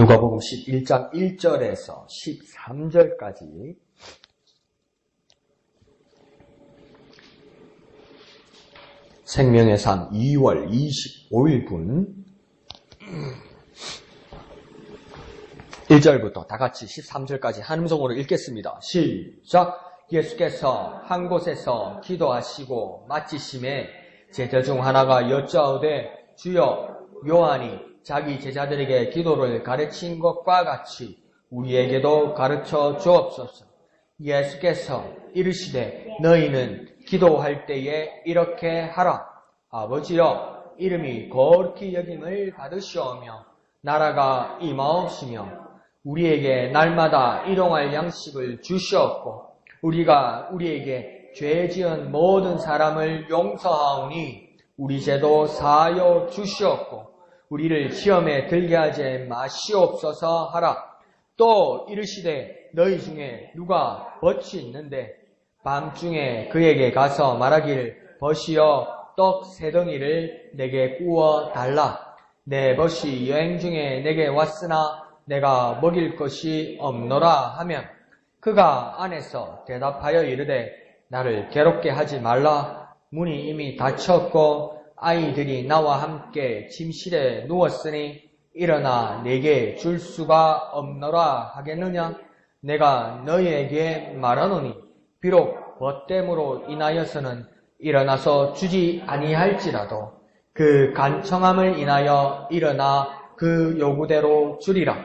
누가복음 11장 1절에서 13절까지 생명의 산 2월 25일분 1절부터 다같이 13절까지 한 음성으로 읽겠습니다. 시작! 예수께서 한 곳에서 기도하시고 마치심에 제자 중 하나가 여짜오되 주여, 요한이 자기 제자들에게 기도를 가르친 것과 같이 우리에게도 가르쳐 주옵소서. 예수께서 이르시되 너희는 기도할 때에 이렇게 하라. 아버지여, 이름이 거룩히 여김을 받으시오며 나라가 임하옵시며 우리에게 날마다 일용할 양식을 주시옵고 우리가 우리에게 죄 지은 모든 사람을 용서하오니 우리 죄도 사하여 주시옵고 우리를 시험에 들게 하지 마시옵소서 하라. 또 이르시되 너희 중에 누가 벗이 있는데 밤중에 그에게 가서 말하기를 벗이여 떡 세 덩이를 내게 구워 달라. 내 벗이 여행 중에 내게 왔으나 내가 먹일 것이 없노라 하면 그가 안에서 대답하여 이르되 나를 괴롭게 하지 말라. 문이 이미 닫혔고 아이들이 나와 함께 침실에 누웠으니 일어나 내게 줄 수가 없노라 하겠느냐? 내가 너희에게 말하노니 비록 벗됨으로 인하여서는 일어나서 주지 아니할지라도 그 간청함을 인하여 일어나 그 요구대로 주리라.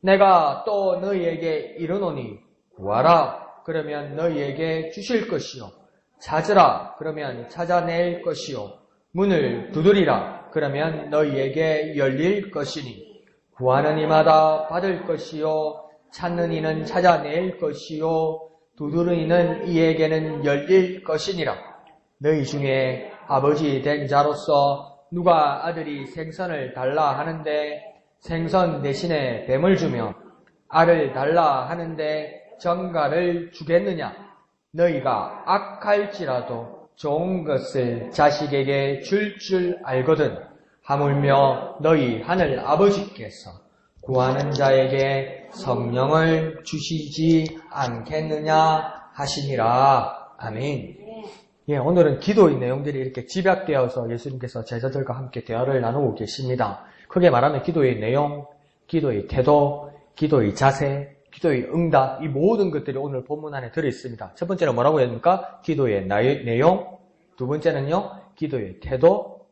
내가 또 너희에게 이르노니 구하라. 그러면 너희에게 주실 것이요. 찾으라. 그러면 찾아낼 것이요. 문을 두드리라. 그러면 너희에게 열릴 것이니 구하는 이마다 받을 것이요. 찾는 이는 찾아낼 것이요. 두드리는 이에게는 열릴 것이니라. 너희 중에 아버지 된 자로서 누가 아들이 생선을 달라 하는데 생선 대신에 뱀을 주며 알을 달라 하는데 정갈을 주겠느냐? 너희가 악할지라도 좋은 것을 자식에게 줄 알거든. 하물며 너희 하늘 아버지께서 구하는 자에게 성령을 주시지 않겠느냐 하시니라. 아멘. 예, 오늘은 기도의 내용들이 이렇게 집약되어서 예수님께서 제자들과 함께 대화를 나누고 계십니다. 크게 말하면 기도의 내용, 기도의 태도, 기도의 자세, 기도의 응답, 이 모든 것들이 오늘 본문 안에 들어있습니다. 첫 번째는 뭐라고 해야 됩니까? 기도의 내용, 두 번째는요, 기도의 태도,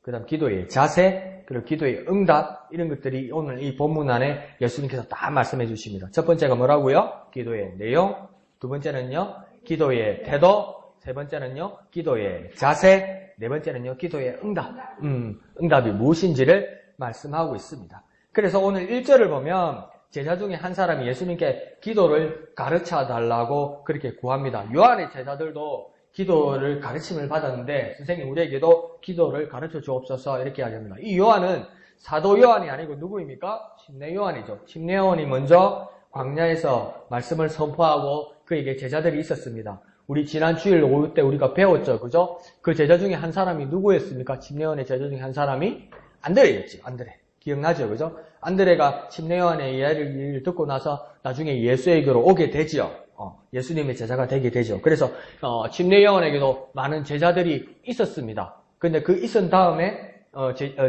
그 다음 기도의 자세, 그리고 기도의 응답, 이런 것들이 오늘 이 본문 안에 예수님께서 다 말씀해 주십니다. 첫 번째가 뭐라고요? 기도의 내용, 두 번째는요, 기도의 태도, 세 번째는요, 기도의 자세, 네 번째는요, 기도의 응답. 응답이 무엇인지를 말씀하고 있습니다. 그래서 오늘 1절을 보면 제자 중에 한 사람이 예수님께 기도를 가르쳐 달라고 그렇게 구합니다. 요한의 제자들도 기도를 가르침을 받았는데 선생님 우리에게도 기도를 가르쳐 주옵소서 이렇게 이야기합니다. 이 요한은 사도 요한이 아니고 누구입니까? 침례 요한이죠. 침례 요한이 먼저 광야에서 말씀을 선포하고 그에게 제자들이 있었습니다. 우리 지난 주일 오후 때 우리가 배웠죠. 그죠? 그 제자 중에 한 사람이 누구였습니까? 침례 요한의 제자 중에 한 사람이 안드레였죠. 안드레. 기억나죠? 그죠? 안드레가 침례 요한의 이야기를 듣고 나서 나중에 예수에게로 오게 되지요. 예수님의 제자가 되게 되죠. 그래서 침례 요한에게도 많은 제자들이 있었습니다. 근데 그 있은 다음에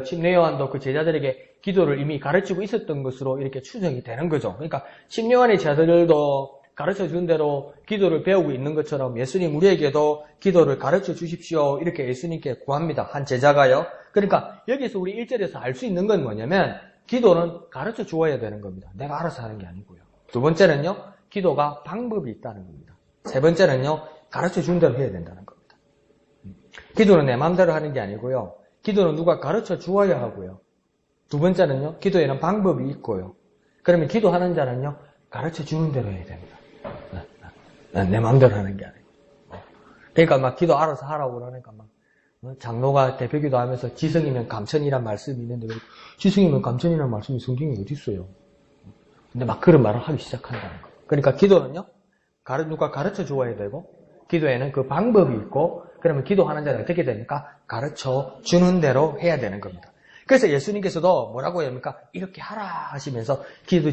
침례 요한도 그 제자들에게 기도를 이미 가르치고 있었던 것으로 이렇게 추정이 되는 거죠. 그러니까 침례 요한의 제자들도 가르쳐 준 대로 기도를 배우고 있는 것처럼 예수님 우리에게도 기도를 가르쳐 주십시오. 이렇게 예수님께 구합니다. 한 제자가요. 그러니까 여기서 우리 1절에서 알 수 있는 건 뭐냐면 기도는 가르쳐 주어야 되는 겁니다. 내가 알아서 하는 게 아니고요. 두 번째는요. 기도가 방법이 있다는 겁니다. 세 번째는요. 가르쳐 준 대로 해야 된다는 겁니다. 기도는 내 마음대로 하는 게 아니고요. 기도는 누가 가르쳐 주어야 하고요. 두 번째는요. 기도에는 방법이 있고요. 그러면 기도하는 자는요. 가르쳐 주는 대로 해야 됩니다. 내 마음대로 하는 게 아니고. 그러니까 막 기도 알아서 하라고 그러니까 막 장로가 대표기도 하면서 지성이면 감천이란 말씀이 있는데 지성이면 감천이란 말씀이 성경에 어디 있어요? 근데 막 그런 말을 하기 시작한다는 거예요. 그러니까 기도는요. 누가 가르쳐 주어야 되고 기도에는 그 방법이 있고 그러면 기도하는 자는 어떻게 됩니까? 가르쳐 주는 대로 해야 되는 겁니다. 그래서 예수님께서도 뭐라고 합니까? 이렇게 하라 하시면서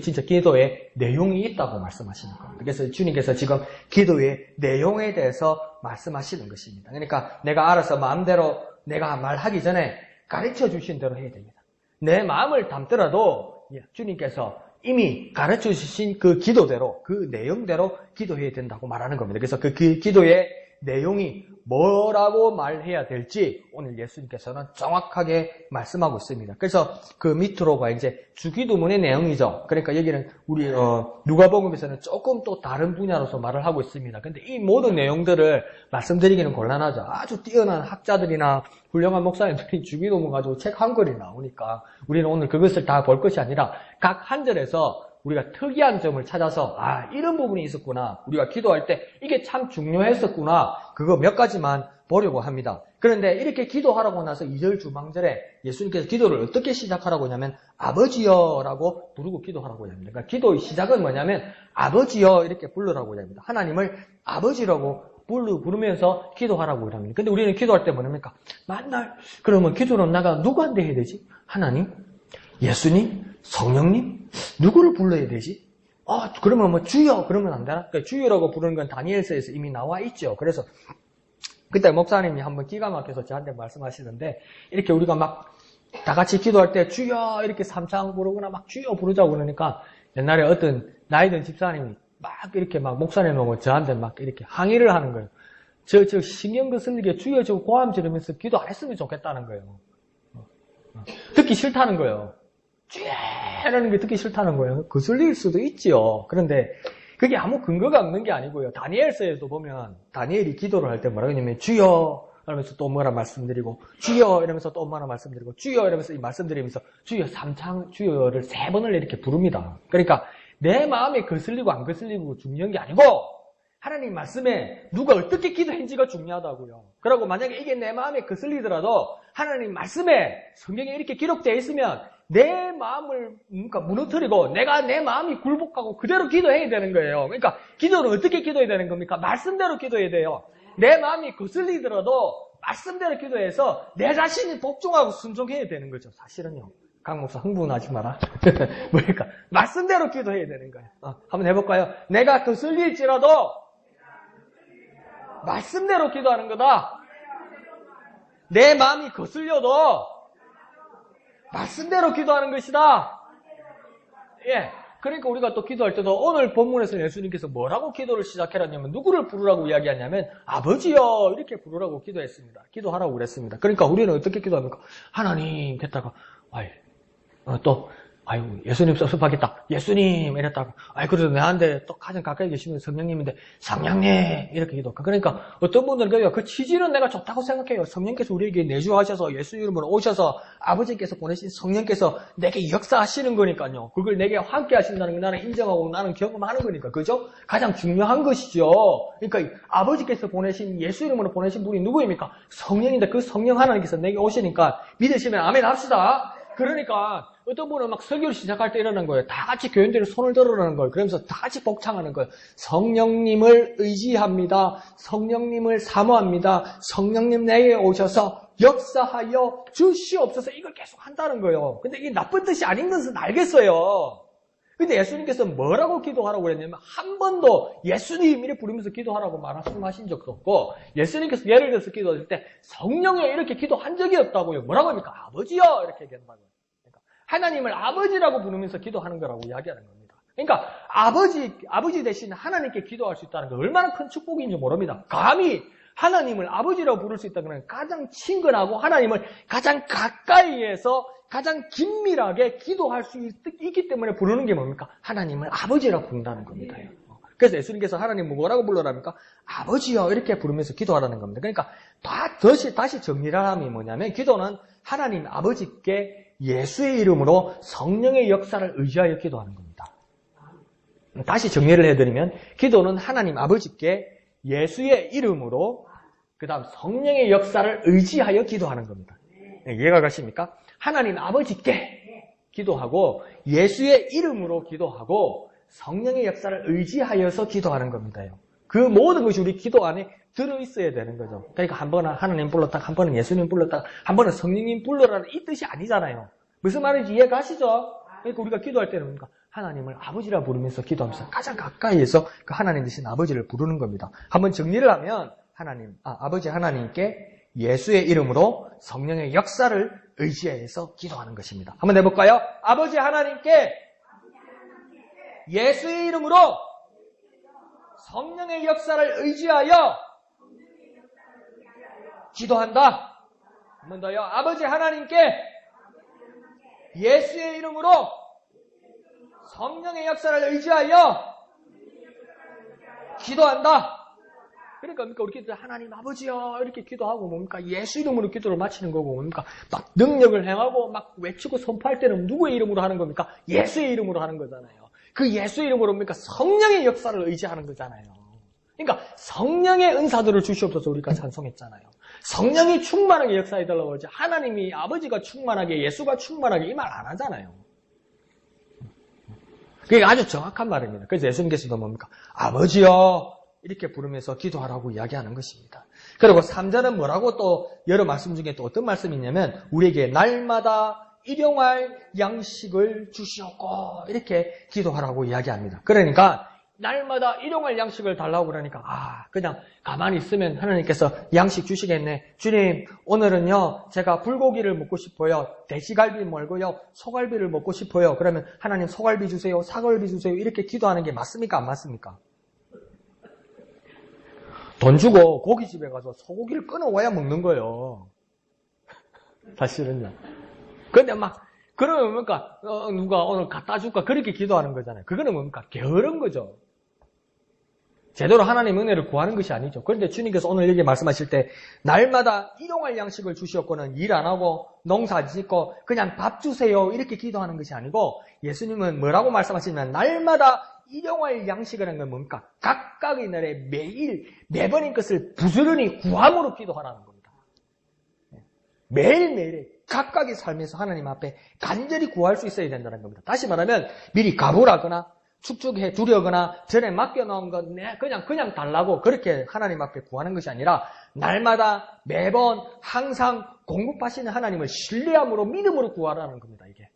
진짜 기도에 내용이 있다고 말씀하시는 겁니다. 그래서 주님께서 지금 기도의 내용에 대해서 말씀하시는 것입니다. 그러니까 내가 알아서 마음대로 내가 말하기 전에 가르쳐 주신 대로 해야 됩니다. 내 마음을 담더라도 주님께서 이미 가르쳐 주신 그 기도대로, 그 내용대로 기도해야 된다고 말하는 겁니다. 그래서 그 기도의 내용이 뭐라고 말해야 될지 오늘 예수님께서는 정확하게 말씀하고 있습니다. 그래서 그 밑으로가 이제 주기도문의 내용이죠. 그러니까 여기는 우리 누가복음에서는 조금 또 다른 분야로서 말을 하고 있습니다. 근데 이 모든 내용들을 말씀드리기는 곤란하죠. 아주 뛰어난 학자들이나 훌륭한 목사님들이 주기도문 가지고 책 한 권이 나오니까 우리는 오늘 그것을 다 볼 것이 아니라 각 한 절에서 우리가 특이한 점을 찾아서 이런 부분이 있었구나. 우리가 기도할 때 이게 참 중요했었구나. 그거 몇 가지만 보려고 합니다. 그런데 이렇게 기도하라고 나서 2절 주망절에 예수님께서 기도를 어떻게 시작하라고 하냐면 아버지여라고 부르고 기도하라고 합니다. 그러니까 기도의 시작은 뭐냐면 아버지여 이렇게 부르라고 합니다. 하나님을 아버지라고 부르면서 기도하라고 합니다. 근데 우리는 기도할 때 뭐랍니까? 맨날 그러면 기도는 내가 누구한테 해야 되지? 하나님? 예수님? 성령님? 누구를 불러야 되지? 그러면 뭐 주여 그러면 안 되나? 그러니까 주여라고 부르는 건 다니엘서에서 이미 나와 있죠. 그래서 그때 목사님이 한번 기가 막혀서 저한테 말씀하시는데 이렇게 우리가 막 다 같이 기도할 때 주여 이렇게 삼창 부르거나 막 주여 부르자고 그러니까 옛날에 어떤 나이든 집사님이 막 이렇게 막 목사님하고 저한테 막 이렇게 항의를 하는 거예요. 저 신경 거슬리게 주여 저 고함 지르면서 기도 안 했으면 좋겠다는 거예요. 듣기 싫다는 거예요. 쥐라는 게 듣기 싫다는 거예요. 거슬릴 수도 있지요. 그런데 그게 아무 근거가 없는 게 아니고요. 다니엘서에도 보면 다니엘이 기도를 할 때 뭐라고 하냐면 주여 이러면서 또 뭐라 말씀드리고 주여 이러면서 또 뭐라 말씀드리고 주여 이러면서 이 말씀드리면서 주여 삼창 주여를 3번을 이렇게 부릅니다. 그러니까 내 마음에 거슬리고 안 거슬리고 중요한 게 아니고 하나님 말씀에 누가 어떻게 기도했는지가 중요하다고요. 그리고 만약에 이게 내 마음에 거슬리더라도 하나님 말씀에 성경에 이렇게 기록되어 있으면 내 마음을 무너뜨리고 내가 내 마음이 굴복하고 그대로 기도해야 되는 거예요. 그러니까 기도는 어떻게 기도해야 되는 겁니까? 말씀대로 기도해야 돼요. 내 마음이 거슬리더라도 말씀대로 기도해서 내 자신이 복종하고 순종해야 되는 거죠. 사실은요. 강 목사 흥분하지 마라. 뭐니까 말씀대로 기도해야 되는 거예요. 한번 해볼까요? 내가 거슬릴지라도 말씀대로 기도하는 거다. 내 마음이 거슬려도 말씀대로 기도하는 것이다. 예. 그러니까 우리가 또 기도할 때도 오늘 본문에서 예수님께서 뭐라고 기도를 시작해라냐면 누구를 부르라고 이야기하냐면 아버지여 이렇게 부르라고 기도했습니다. 기도하라고 그랬습니다. 그러니까 우리는 어떻게 기도합니까? 하나님 했다가 예수님 섭섭하겠다. 예수님 이랬다가 그래도 내한테 또 가장 가까이 계시는 성령님인데 성령님 이렇게 기도. 그러니까 어떤 분들은 그 취지는 내가 좋다고 생각해요. 성령께서 우리에게 내주하셔서 예수 이름으로 오셔서 아버지께서 보내신 성령께서 내게 역사하시는 거니까요. 그걸 내게 함께 하신다는 걸 나는 인정하고 나는 경험하는 거니까. 그죠? 가장 중요한 것이죠. 그러니까 아버지께서 보내신 예수 이름으로 보내신 분이 누구입니까? 성령인데 그 성령 하나님께서 내게 오시니까 믿으시면 아멘 합시다. 그러니까 어떤 분은 막 설교를 시작할 때 이러는 거예요. 다 같이 교인들이 손을 들으라는 거예요. 그러면서 다 같이 복창하는 거예요. 성령님을 의지합니다. 성령님을 사모합니다. 성령님 내게 오셔서 역사하여 주시옵소서. 이걸 계속 한다는 거예요. 근데 이게 나쁜 뜻이 아닌 것은 알겠어요. 근데 예수님께서 뭐라고 기도하라고 그랬냐면 한 번도 예수님 이렇게 부르면서 기도하라고 말씀하신 적도 없고 예수님께서 예를 들어서 기도할 때 성령에 이렇게 기도한 적이 없다고요. 뭐라고 합니까? 아버지요 이렇게 얘기한다고요. 그러니까 하나님을 아버지라고 부르면서 기도하는 거라고 이야기하는 겁니다. 그러니까 아버지 대신 하나님께 기도할 수 있다는 게 얼마나 큰 축복인지 모릅니다. 감히 하나님을 아버지라고 부를 수 있다는 건 가장 친근하고 하나님을 가장 가까이에서 가장 긴밀하게 기도할 수 있기 때문에 부르는 게 뭡니까? 하나님을 아버지라고 부른다는 겁니다. 그래서 예수님께서 하나님을 뭐라고 불러랍니까? 아버지요 이렇게 부르면서 기도하라는 겁니다. 그러니까 다시 정리를 하면 뭐냐면 기도는 하나님 아버지께 예수의 이름으로 성령의 역사를 의지하여 기도하는 겁니다. 다시 정리를 해드리면 기도는 하나님 아버지께 예수의 이름으로 그 다음 성령의 역사를 의지하여 기도하는 겁니다. 이해가 가십니까? 하나님 아버지께 기도하고 예수의 이름으로 기도하고 성령의 역사를 의지하여서 기도하는 겁니다. 그 모든 것이 우리 기도 안에 들어있어야 되는 거죠. 그러니까 한 번은 하나님 불렀다가 한 번은 예수님 불렀다가 한 번은 성령님 불러라는 이 뜻이 아니잖아요. 무슨 말인지 이해가시죠? 그러니까 우리가 기도할 때는 그러니까 하나님을 아버지라 부르면서 기도하면서 가장 가까이에서 그 하나님 되신 아버지를 부르는 겁니다. 한번 정리를 하면 아버지 하나님께 예수의 이름으로 성령의 역사를 의지해서 기도하는 것입니다. 한번 해볼까요? 아버지 하나님께 예수의 이름으로 성령의 역사를 의지하여 기도한다. 한 번 더요. 아버지 하나님께 예수의 이름으로 성령의 역사를 의지하여 기도한다. 그러니까 우리 기도 하나님 아버지요 이렇게 기도하고 뭡니까? 예수 이름으로 기도를 마치는 거고 뭡니까? 막 능력을 행하고 막 외치고 선포할 때는 누구의 이름으로 하는 겁니까? 예수의 이름으로 하는 거잖아요. 그 예수 이름으로 뭡니까? 성령의 역사를 의지하는 거잖아요. 그러니까 성령의 은사들을 주시옵소서 우리가 찬송했잖아요. 성령이 충만하게 역사해달라고 하지 하나님이 아버지가 충만하게 예수가 충만하게 이 말 안 하잖아요. 그게 아주 정확한 말입니다. 그래서 예수님께서도 뭡니까? 아버지요 이렇게 부르면서 기도하라고 이야기하는 것입니다. 그리고 3절은 뭐라고 또 여러 말씀 중에 또 어떤 말씀이 있냐면 우리에게 날마다 일용할 양식을 주시옵고 이렇게 기도하라고 이야기합니다. 그러니까 날마다 일용할 양식을 달라고 그러니까 그냥 가만히 있으면 하나님께서 양식 주시겠네. 주님 오늘은요 제가 불고기를 먹고 싶어요. 돼지갈비 말고요 소갈비를 먹고 싶어요. 그러면 하나님 소갈비 주세요. 사갈비 주세요. 이렇게 기도하는 게 맞습니까? 안 맞습니까? 돈 주고 고깃집에 가서 소고기를 끊어와야 먹는 거예요. 사실은요. 근데 그러면 뭡니까? 누가 오늘 갖다 줄까? 그렇게 기도하는 거잖아요. 그거는 뭡니까? 게으른 거죠. 제대로 하나님 은혜를 구하는 것이 아니죠. 그런데 주님께서 오늘 여기 말씀하실 때 날마다 일용할 양식을 주시옵고는 일 안 하고 농사 짓고 그냥 밥 주세요 이렇게 기도하는 것이 아니고 예수님은 뭐라고 말씀하시냐면 날마다 일용할 양식이라는 건 뭡니까? 각각의 날에 매일 매번인 것을 부지런히 구함으로 기도하라는 겁니다. 매일매일에 각각의 삶에서 하나님 앞에 간절히 구할 수 있어야 된다는 겁니다. 다시 말하면 미리 가보라거나 축축해 두려거나 전에 맡겨놓은 것 그냥 달라고 그렇게 하나님 앞에 구하는 것이 아니라 날마다 매번 항상 공급하시는 하나님을 신뢰함으로 믿음으로 구하라는 겁니다. 이게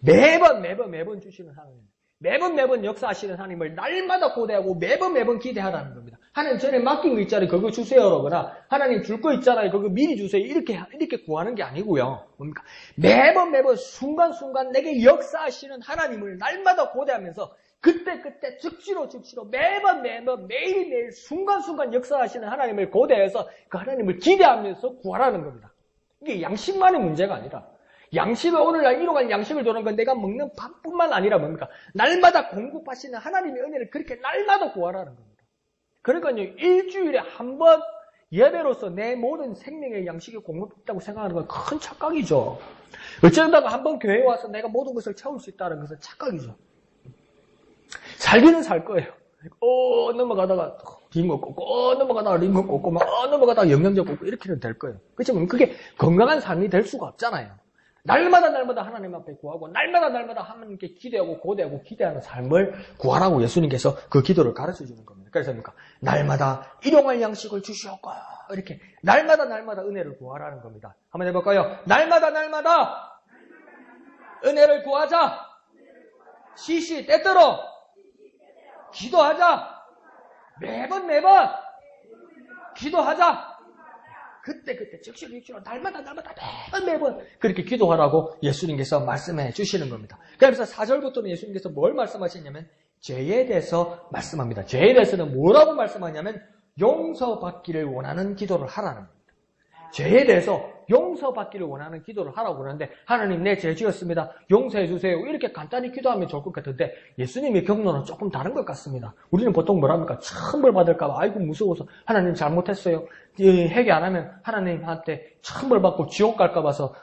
매번 주시는 하나님, 매번 역사하시는 하나님을 날마다 고대하고 매번 기대하라는 겁니다. 하나님 전에 맡긴 거 있잖아요. 그거 주세요. 그러거나 하나님 줄 거 있잖아요. 그거 미리 주세요. 이렇게 구하는 게 아니고요. 뭡니까? 매번 순간순간 내게 역사하시는 하나님을 날마다 고대하면서 그때 즉시로 매번 매일매일 순간순간 역사하시는 하나님을 고대해서 그 하나님을 기대하면서 구하라는 겁니다. 이게 양식만의 문제가 아니라 양식을 오늘날 일용할 양식을 도는 건 내가 먹는 밥뿐만 아니라 뭡니까? 날마다 공급하시는 하나님의 은혜를 그렇게 날마다 구하라는 겁니다. 그러니까요, 일주일에 한 번 예배로서 내 모든 생명의 양식이 공급됐다고 생각하는 건 큰 착각이죠. 어쩌다가 한 번 교회에 와서 내가 모든 것을 채울 수 있다는 것은 착각이죠. 살기는 살 거예요. 넘어가다가 리 먹고, 넘어가다가 리 먹고, 넘어가다가 영양제 먹고 이렇게는 될 거예요. 그렇지만 그게 건강한 삶이 될 수가 없잖아요. 날마다 하나님 앞에 구하고 날마다 하나님께 기대하고 고대하고 기대하는 삶을 구하라고 예수님께서 그 기도를 가르쳐 주는 겁니다. 그래서 날마다 일용할 양식을 주시옵고 이렇게 날마다 은혜를 구하라는 겁니다. 한번 해볼까요? 날마다 은혜를 구하자. 시시 때때로 기도하자. 매번 기도하자. 그때 즉시로 날마다 매번 그렇게 기도하라고 예수님께서 말씀해 주시는 겁니다. 그래서 4절부터는 예수님께서 뭘 말씀하시냐면 죄에 대해서 말씀합니다. 죄에 대해서는 뭐라고 말씀하냐면 용서받기를 원하는 기도를 하라는 겁니다. 죄에 대해서 용서받기를 원하는 기도를 하라고 그러는데 하나님 내 죄 지었습니다. 용서해 주세요. 이렇게 간단히 기도하면 좋을 것 같은데 예수님의 경로는 조금 다른 것 같습니다. 우리는 보통 뭐랍니까? 천벌 받을까 봐 아이고 무서워서 하나님 잘못했어요. 회개 안 하면 하나님한테 천벌 받고 지옥 갈까 봐서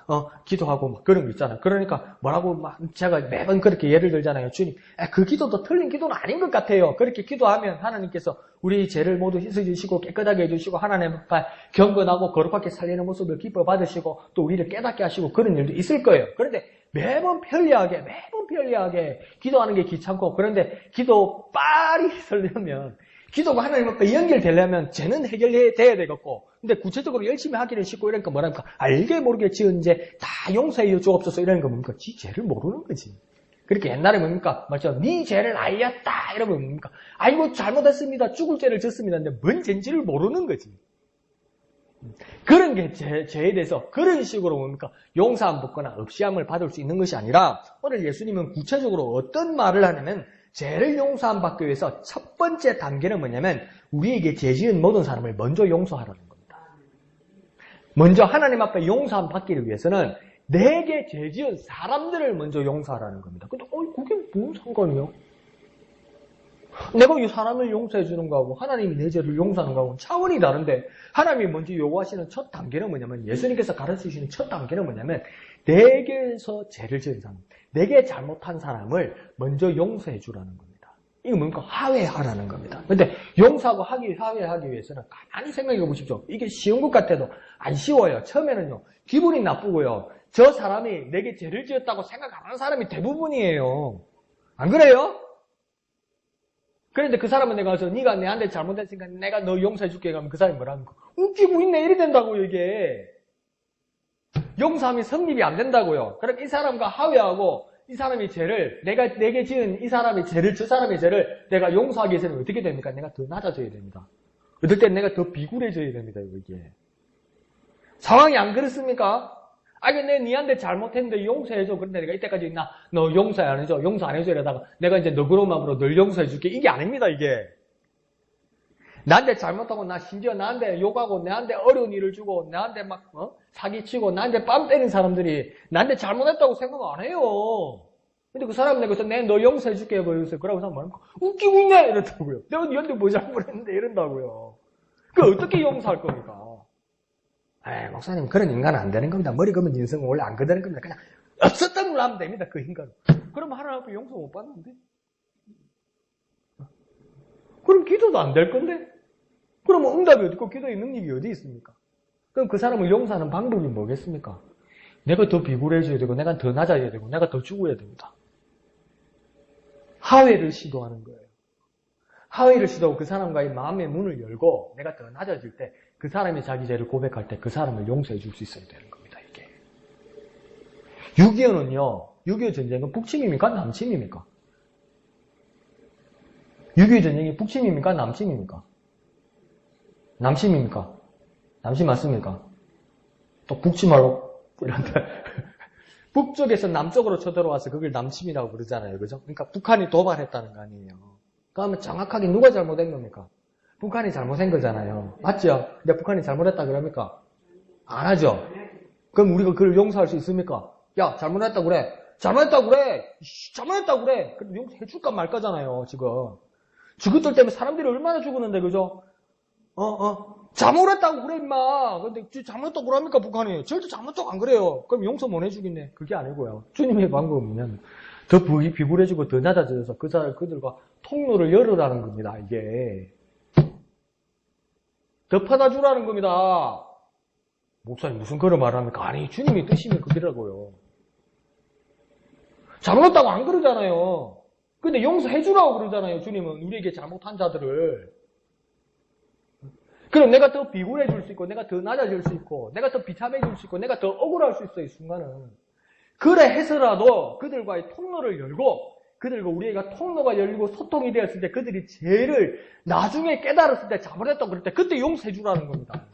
기도하고 막 그런 거 있잖아요. 그러니까 뭐라고 제가 매번 그렇게 예를 들잖아요. 주님 그 기도도 틀린 기도는 아닌 것 같아요. 그렇게 기도하면 하나님께서 우리 죄를 모두 씻어주시고 깨끗하게 해주시고 하나님 앞에 경건하고 거룩하게 살리는 모습을 기뻐 받으시고 또 우리를 깨닫게 하시고 그런 일도 있을 거예요. 그런데 매번 편리하게 기도하는 게 귀찮고 그런데 기도 빨리 설려면 기도가 하나님 앞에 연결되려면 죄는 해결돼야 되겠고, 근데 구체적으로 열심히 하기는 쉽고 이러니까 뭐랍니까? 알게 모르게 지은 죄 다 용서해 주옵소서 이러는 거 뭡니까? 지 죄를 모르는 거지. 그렇게 옛날에 뭡니까? 맞죠? 네 죄를 알렸다 이러면 뭡니까? 아이고 잘못했습니다. 죽을 죄를 졌습니다. 근데 뭔 죄인지를 모르는 거지. 그런 게 죄에 대해서 그런 식으로 뭡니까? 용서함 받거나 없이함을 받을 수 있는 것이 아니라 오늘 예수님은 구체적으로 어떤 말을 하냐면 죄를 용서함 받기 위해서 첫 번째 단계는 뭐냐면 우리에게 죄 지은 모든 사람을 먼저 용서하라는 겁니다. 먼저 하나님 앞에 용서함 받기를 위해서는 내게 죄 지은 사람들을 먼저 용서하라는 겁니다. 근데 그게 무슨 상관이요? 내가 이 사람을 용서해 주는 거하고 하나님이 내 죄를 용서하는 거하고는 차원이 다른데 하나님이 먼저 요구하시는 첫 단계는 뭐냐면 예수님께서 가르치시는 첫 단계는 뭐냐면 내게서 죄를 지은 사람, 내게 잘못한 사람을 먼저 용서해 주라는 겁니다. 이거 뭡니까? 화해하라는 겁니다. 근데 용서하고 화해하기 위해서는 가만히 생각해 보십시오. 이게 쉬운 것 같아도 안 쉬워요. 처음에는요. 기분이 나쁘고요. 저 사람이 내게 죄를 지었다고 생각 안 하는 사람이 대부분이에요. 안 그래요? 그런데 그 사람은 내가 가서 네가 내한테 잘못했으니까 내가 너 용서해 줄게 하면 그 사람이 뭐라니까? 웃기고 있네 이래 된다고요 이게. 용서함이 성립이 안 된다고요. 그럼 이 사람과 화해하고 이 사람의 죄를 내게 지은 이 사람의 죄를 저 사람의 죄를 내가 용서하기 위해서는 어떻게 됩니까? 내가 더 낮아져야 됩니다. 어떨 땐 내가 더 비굴해져야 됩니다. 이게. 상황이 안 그렇습니까? 아니, 내가 니한테 잘못했는데 용서해줘. 그런데 내가 이때까지 너 용서 안 해줘. 용서 안 해줘. 이러다가 내가 이제 너그러운 마음으로 널 용서해줄게. 이게 아닙니다, 이게. 나한테 잘못하고 심지어 나한테 욕하고 나한테 어려운 일을 주고 나한테 사기치고 나한테 뺨 때린 사람들이 나한테 잘못했다고 생각 안 해요. 근데 그 사람 내가 너 용서해줄게. 그러고 사람 말하면 웃기고 있네. 이렇다고요. 내가 니한테 뭐 잘못했는데 이런다고요. 그 어떻게 용서할 겁니까? 에이, 목사님, 그런 인간은 안 되는 겁니다. 머리 검은 인생은 원래 안 그러는 겁니다. 그냥 없었던 걸로 하면 됩니다, 그 인간은. 그럼 하나님 앞에 용서 못 받는데? 그럼 기도도 안 될 건데? 그러면 응답이 어디 있고 기도의 능력이 어디 있습니까? 그럼 그 사람을 용서하는 방법이 뭐겠습니까? 내가 더 비굴해져야 되고, 내가 더 낮아져야 되고, 내가 더 죽어야 됩니다. 화해를 시도하는 거예요. 화해를 시도하고 그 사람과의 마음의 문을 열고, 내가 더 낮아질 때, 그 사람이 자기 죄를 고백할 때 그 사람을 용서해 줄 수 있어야 되는 겁니다, 이게. 6.25 전쟁은 북침입니까? 남침입니까? 6.25 전쟁이 북침입니까? 남침입니까? 남침입니까? 남침 맞습니까? 또 북침하러 이런데 북쪽에서 남쪽으로 쳐들어와서 그걸 남침이라고 그러잖아요, 그죠? 그러니까 북한이 도발했다는 거 아니에요. 그러면 정확하게 누가 잘못한 겁니까? 북한이 잘못한 거잖아요. 맞죠? 근데 북한이 잘못했다 그럽니까? 안 하죠? 그럼 우리가 그걸 용서할 수 있습니까? 야, 잘못했다 그래. 잘못했다 그래. 잘못했다 그래. 그럼 용서해 줄까 말까잖아요, 지금. 저것들 때문에 사람들이 얼마나 죽었는데, 그죠? 잘못했다고 그래, 임마. 근데 잘못했다고 그럽니까, 북한이? 절대 잘못했다고 안 그래요. 그럼 용서 못 해주겠네. 그게 아니고요. 주님의 방법은 뭐냐면, 더 비굴해지고 더 낮아져서 그들과 통로를 열으라는 겁니다, 이게. 덮어다 주라는 겁니다. 목사님 무슨 그런 말을 합니까? 아니 주님의 뜻이면 그러라고요. 잘못했다고 안 그러잖아요. 근데 용서해 주라고 그러잖아요. 주님은 우리에게 잘못한 자들을. 그럼 내가 더 비굴해질 수 있고 내가 더 낮아질 수 있고 내가 더 비참해질 수 있고 내가 더 억울할 수 있어요. 이 순간은. 그래 해서라도 그들과의 통로를 열고 그들과 우리가 통로가 열리고 소통이 되었을 때 그들이 죄를 나중에 깨달았을 때 잘못했다고 그럴 때 그때 용서해 주라는 겁니다.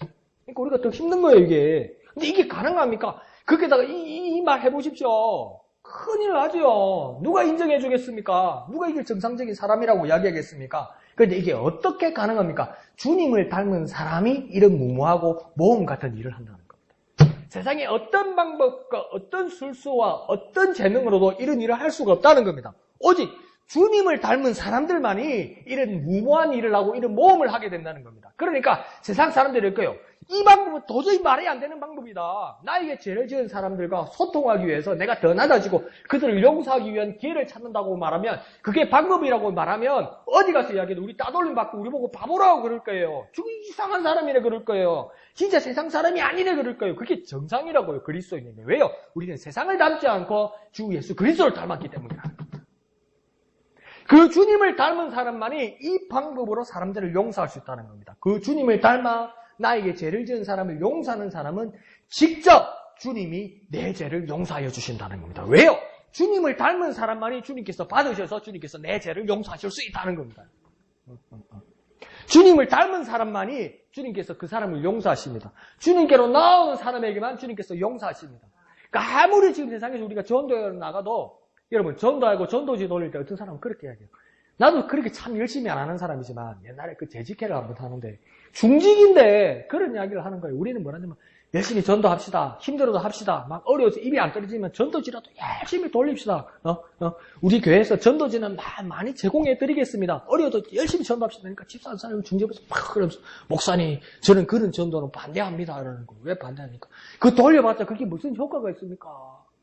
그러니까 우리가 더 힘든 거예요, 이게. 근데 이게 가능합니까? 거기다가 이 말 해보십시오. 큰일 나죠. 누가 인정해 주겠습니까? 누가 이걸 정상적인 사람이라고 이야기하겠습니까? 그런데 이게 어떻게 가능합니까? 주님을 닮은 사람이 이런 무모하고 모험 같은 일을 한다는 겁니다. 세상에 어떤 방법과 어떤 술수와 어떤 재능으로도 이런 일을 할 수가 없다는 겁니다. 오직 주님을 닮은 사람들만이 이런 무모한 일을 하고 이런 모험을 하게 된다는 겁니다. 그러니까 세상 사람들이 일 거예요. 이 방법은 도저히 말이 안 되는 방법이다. 나에게 죄를 지은 사람들과 소통하기 위해서 내가 더 낮아지고 그들을 용서하기 위한 기회를 찾는다고 말하면 그게 방법이라고 말하면 어디 가서 이야기해도 우리 따돌림 받고 우리 보고 바보라고 그럴 거예요. 저 이상한 사람이래 그럴 거예요. 진짜 세상 사람이 아니래 그럴 거예요. 그게 정상이라고요. 그리스도인에게. 왜요? 우리는 세상을 닮지 않고 주 예수 그리스도를 닮았기 때문이라. 그 주님을 닮은 사람만이 이 방법으로 사람들을 용서할 수 있다는 겁니다. 그 주님을 닮아 나에게 죄를 지은 사람을 용서하는 사람은 직접 주님이 내 죄를 용서하여 주신다는 겁니다. 왜요? 주님을 닮은 사람만이 주님께서 받으셔서 주님께서 내 죄를 용서하실 수 있다는 겁니다. 주님을 닮은 사람만이 주님께서 그 사람을 용서하십니다. 주님께로 나오는 사람에게만 주님께서 용서하십니다. 그러니까 아무리 지금 세상에서 우리가 전도에 나가도 여러분 전도하고 전도지 돌릴 때 어떤 사람은 그렇게 이야기해요. 나도 그렇게 참 열심히 안 하는 사람이지만 옛날에 그 재직회를 한번 하는데 중직인데 그런 이야기를 하는 거예요. 우리는 뭐라냐면 열심히 전도합시다. 힘들어도 합시다. 막 어려워서 입이 안 떨어지면 전도지라도 열심히 돌립시다. 우리 교회에서 전도지는 많이 제공해 드리겠습니다. 어려워도 열심히 전도합시다. 그러니까 집사한 사람이 중재부에서 막 그러면서 목사님 저는 그런 전도는 반대합니다. 이러는 거예요. 왜 반대합니까? 그 돌려봤자 그게 무슨 효과가 있습니까?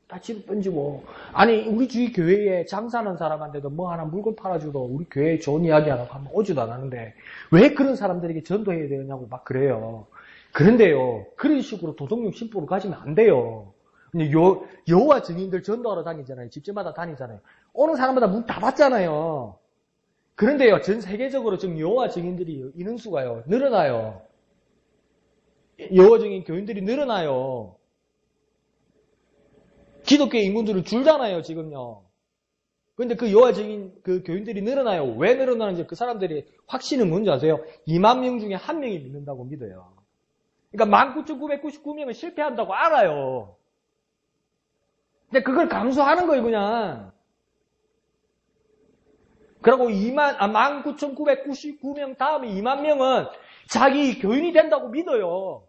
다 집에 던지고. 아니 우리 주위 교회에 장사하는 사람한테도 뭐 하나 물건 팔아줘도 우리 교회에 좋은 이야기 하라고 하면 오지도 않았는데 왜 그런 사람들에게 전도해야 되냐고 막 그래요. 그런데요, 그런 식으로 도덕력 심보를 가지면 안 돼요. 여호와 증인들 전도하러 다니잖아요. 집집마다 다니잖아요. 오는 사람마다 문 다 받잖아요. 그런데요, 전 세계적으로 지금 여호와 증인들이 인원수가요, 늘어나요. 여호와 증인 교인들이 늘어나요. 기독교 인구들은 줄잖아요, 지금요. 근데 그 여호와 증인 그 교인들이 늘어나요. 왜 늘어나는지 그 사람들이 확신은 뭔지 아세요? 2만 명 중에 1명이 믿는다고 믿어요. 그러니까 19,999명은 실패한다고 알아요. 근데 그걸 감수하는 거예요, 그냥. 그리고 19,999명 다음에 2만 명은 자기 교인이 된다고 믿어요.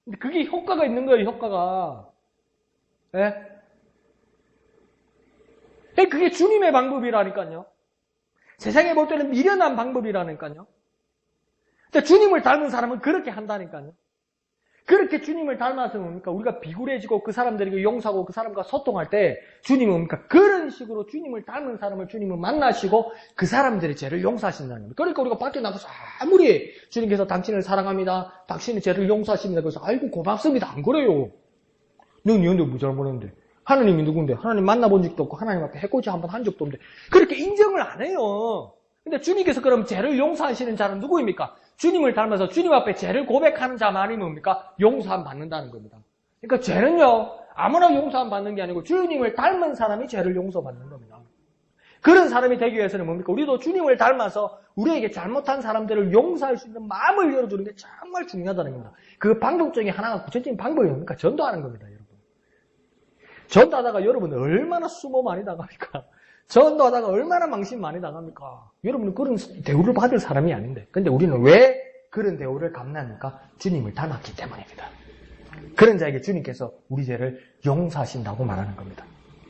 근데 그게 효과가 있는 거예요, 효과가. 예? 그게 주님의 방법이라니까요. 세상에 볼 때는 미련한 방법이라니까요. 근데 주님을 닮은 사람은 그렇게 한다니까요. 그렇게 주님을 닮아서 뭡니까? 우리가 비굴해지고 그 사람들에게 용서하고 그 사람과 소통할 때 주님은 뭡니까? 그런 식으로 주님을 닮은 사람을 주님은 만나시고 그 사람들의 죄를 용서하신다는 겁니다. 그러니까 우리가 밖에 나가서 아무리 주님께서 당신을 사랑합니다. 당신의 죄를 용서하십니다. 그래서 아이고 고맙습니다. 안 그래요. 넌 이런데 뭐 잘못했는데. 하나님이 누군데? 하나님 만나본 적도 없고 하나님 앞에 해코지 한번 한 적도 없는데 그렇게 인정을 안 해요. 근데 주님께서 그럼 죄를 용서하시는 자는 누구입니까? 주님을 닮아서 주님 앞에 죄를 고백하는 자만이 뭡니까? 용서함 받는다는 겁니다. 그러니까 죄는요, 아무나 용서함 받는 게 아니고 주님을 닮은 사람이 죄를 용서받는 겁니다. 그런 사람이 되기 위해서는 뭡니까? 우리도 주님을 닮아서 우리에게 잘못한 사람들을 용서할 수 있는 마음을 열어주는 게 정말 중요하다는 겁니다. 그 방법 중에 하나가 구체적인 방법이 뭡니까? 전도하는 겁니다, 여러분. 전도하다가 여러분 얼마나 수모 많이 당합니까? 전도하다가 얼마나 망신 많이 당합니까? 여러분은 그런 대우를 받을 사람이 아닌데. 근데 우리는 왜 그런 대우를 갚습니까? 주님을 닮았기 때문입니다. 그런 자에게 주님께서 우리 죄를 용서하신다고 말하는 겁니다.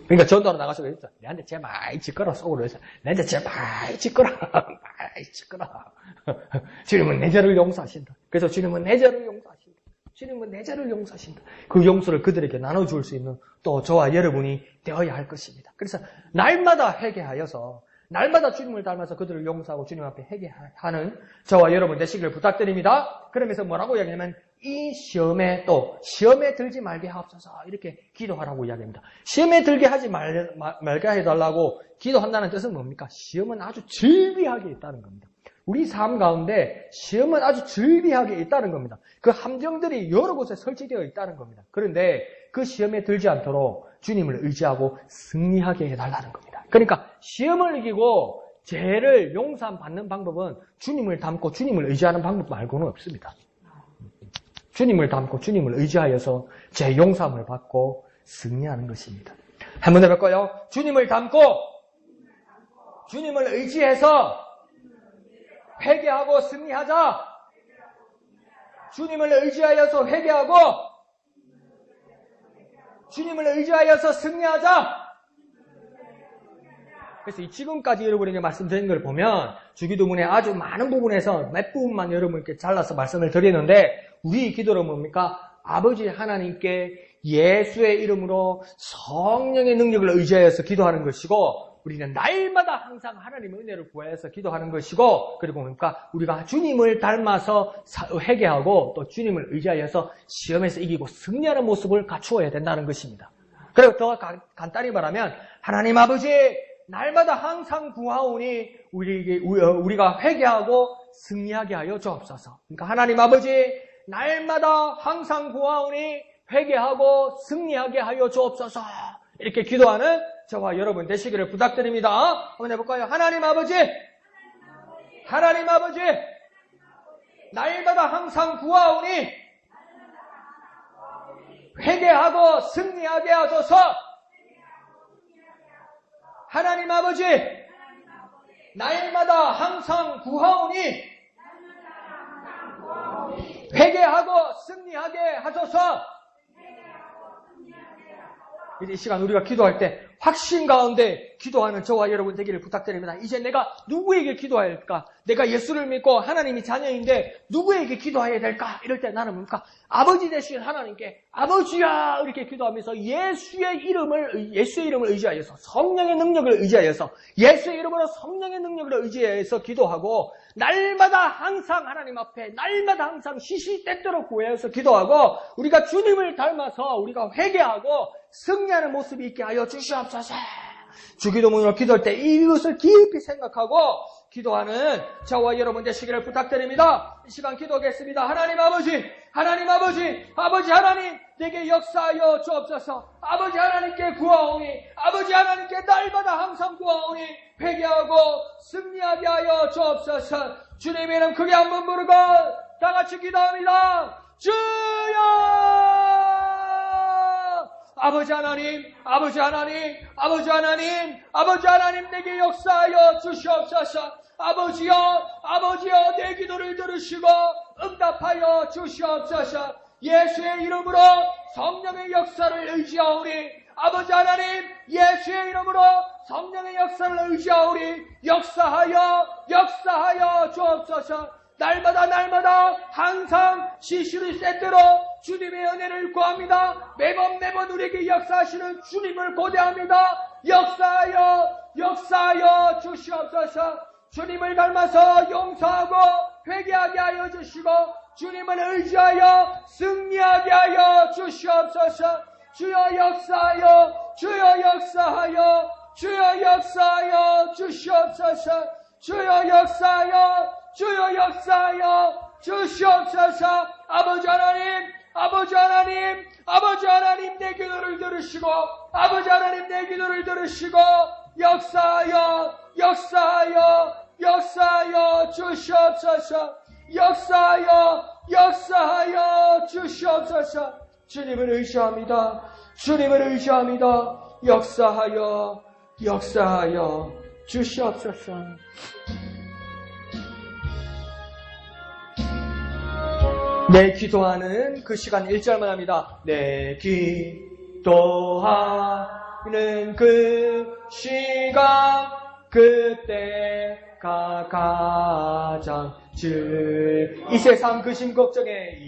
그러니까 전도하러 나가서 그랬죠. 내한테 죄 많이 짓거라, 속으로 해서. 내한테 죄 많이 짓거라. 많이 짓거라. 주님은 내 죄를 용서하신다. 그래서 주님은 내 죄를 용서하신다. 주님은 내 죄를 용서하신다. 그 용서를 그들에게 나눠줄 수 있는 또 저와 여러분이 되어야 할 것입니다. 그래서 날마다 회개하여서 날마다 주님을 닮아서 그들을 용서하고 주님 앞에 회개하는 저와 여러분 되시기를 부탁드립니다. 그러면서 뭐라고 이야기하냐면 이 시험에 들지 말게 하옵소서 이렇게 기도하라고 이야기합니다. 시험에 들게 하지 말게 해달라고 기도한다는 뜻은 뭡니까? 시험은 아주 즐비하게 있다는 겁니다. 우리 삶 가운데 시험은 아주 즐비하게 있다는 겁니다. 그 함정들이 여러 곳에 설치되어 있다는 겁니다. 그런데 그 시험에 들지 않도록 주님을 의지하고 승리하게 해달라는 겁니다. 그러니까 시험을 이기고 죄를 용서함 받는 방법은 주님을 닮고 주님을 의지하는 방법 말고는 없습니다. 주님을 닮고 주님을 의지하여서 죄 용서함을 받고 승리하는 것입니다. 한 번 더 볼까요? 주님을 닮고 주님을 의지해서 회개하고 승리하자. 주님을 의지하여서 회개하고 주님을 의지하여서 승리하자. 그래서 이 지금까지 여러분에게 말씀드린 걸 보면 주기도문의 아주 많은 부분에서 몇 부분만 여러분께 잘라서 말씀을 드리는데 우리 기도는 뭡니까? 아버지 하나님께 예수의 이름으로 성령의 능력을 의지하여서 기도하는 것이고 우리는 날마다 항상 하나님의 은혜를 구하여서 기도하는 것이고 그리고 뭡니까? 우리가 주님을 닮아서 회개하고 또 주님을 의지하여서 시험에서 이기고 승리하는 모습을 갖추어야 된다는 것입니다. 그리고 더 간단히 말하면 하나님 아버지 날마다 항상 구하오니 우리가 회개하고 승리하게 하여 주옵소서. 그러니까 하나님 아버지, 날마다 항상 구하오니 회개하고 승리하게 하여 주옵소서. 이렇게 기도하는 저와 여러분 되시기를 부탁드립니다. 한번 해볼까요? 하나님 아버지, 날마다 항상 구하오니 회개하고 승리하게 하소서. 하나님 아버지, 날마다 항상 구하오니 회개하고 승리하게 하소서. 이 시간 우리가 기도할 때 확신 가운데 기도하는 저와 여러분 되기를 부탁드립니다. 이제 내가 누구에게 기도해야 할까? 내가 예수를 믿고 하나님이 자녀인데 누구에게 기도해야 될까? 이럴 때 나는 뭡니까? 아버지 되신 하나님께 아버지야 이렇게 기도하면서 예수의 이름을 의지하여서 성령의 능력을 의지하여서 예수의 이름으로 성령의 능력을 의지하여서 기도하고 날마다 항상 하나님 앞에 날마다 항상 시시때때로 구하여서 기도하고 우리가 주님을 닮아서 우리가 회개하고 승리하는 모습이 있게 하여 주시옵소서. 주기도문으로 기도할 때 이것을 깊이 생각하고 기도하는 저와 여러분 되시기를 부탁드립니다. 이 시간 기도하겠습니다. 하나님 아버지 하나님 내게 역사하여 주옵소서. 아버지 하나님께 구하오니 아버지 하나님께 날마다 항상 구하오니 회개하고 승리하게 하여 주옵소서. 주님의 이름 크게 한번 부르고 다 같이 기도합니다. 주여! 아버지 하나님 내게 역사하여 주시옵소서. 아버지여 내 기도를 들으시고 응답하여 주시옵소서. 예수의 이름으로 성령의 역사를 의지하오니 아버지 하나님 예수의 이름으로 성령의 역사를 의지하오니 역사하여 주옵소서. 날마다 항상 시시를 때때로 주님의 은혜를 구합니다. 매번 우리에게 역사하시는 주님을 고대합니다. 역사하여 주시옵소서. 주님을 닮아서 용서하고 회개하게 하여 주시고 주님을 의지하여 승리하게 하여 주시옵소서. 주여 역사하여 주시옵소서. 주여 역사하여 주시옵소서. 아버지 하나님 내 기도를 들으시고 역사하여 주시옵소서. 역사하여 주시옵소서. 주님을 의지합니다. 역사하여 주시옵소서. 내 기도하는 그 시간 1절만 합니다. 내 기도하는 그 시간 그때가 가장 이 세상 근심 걱정에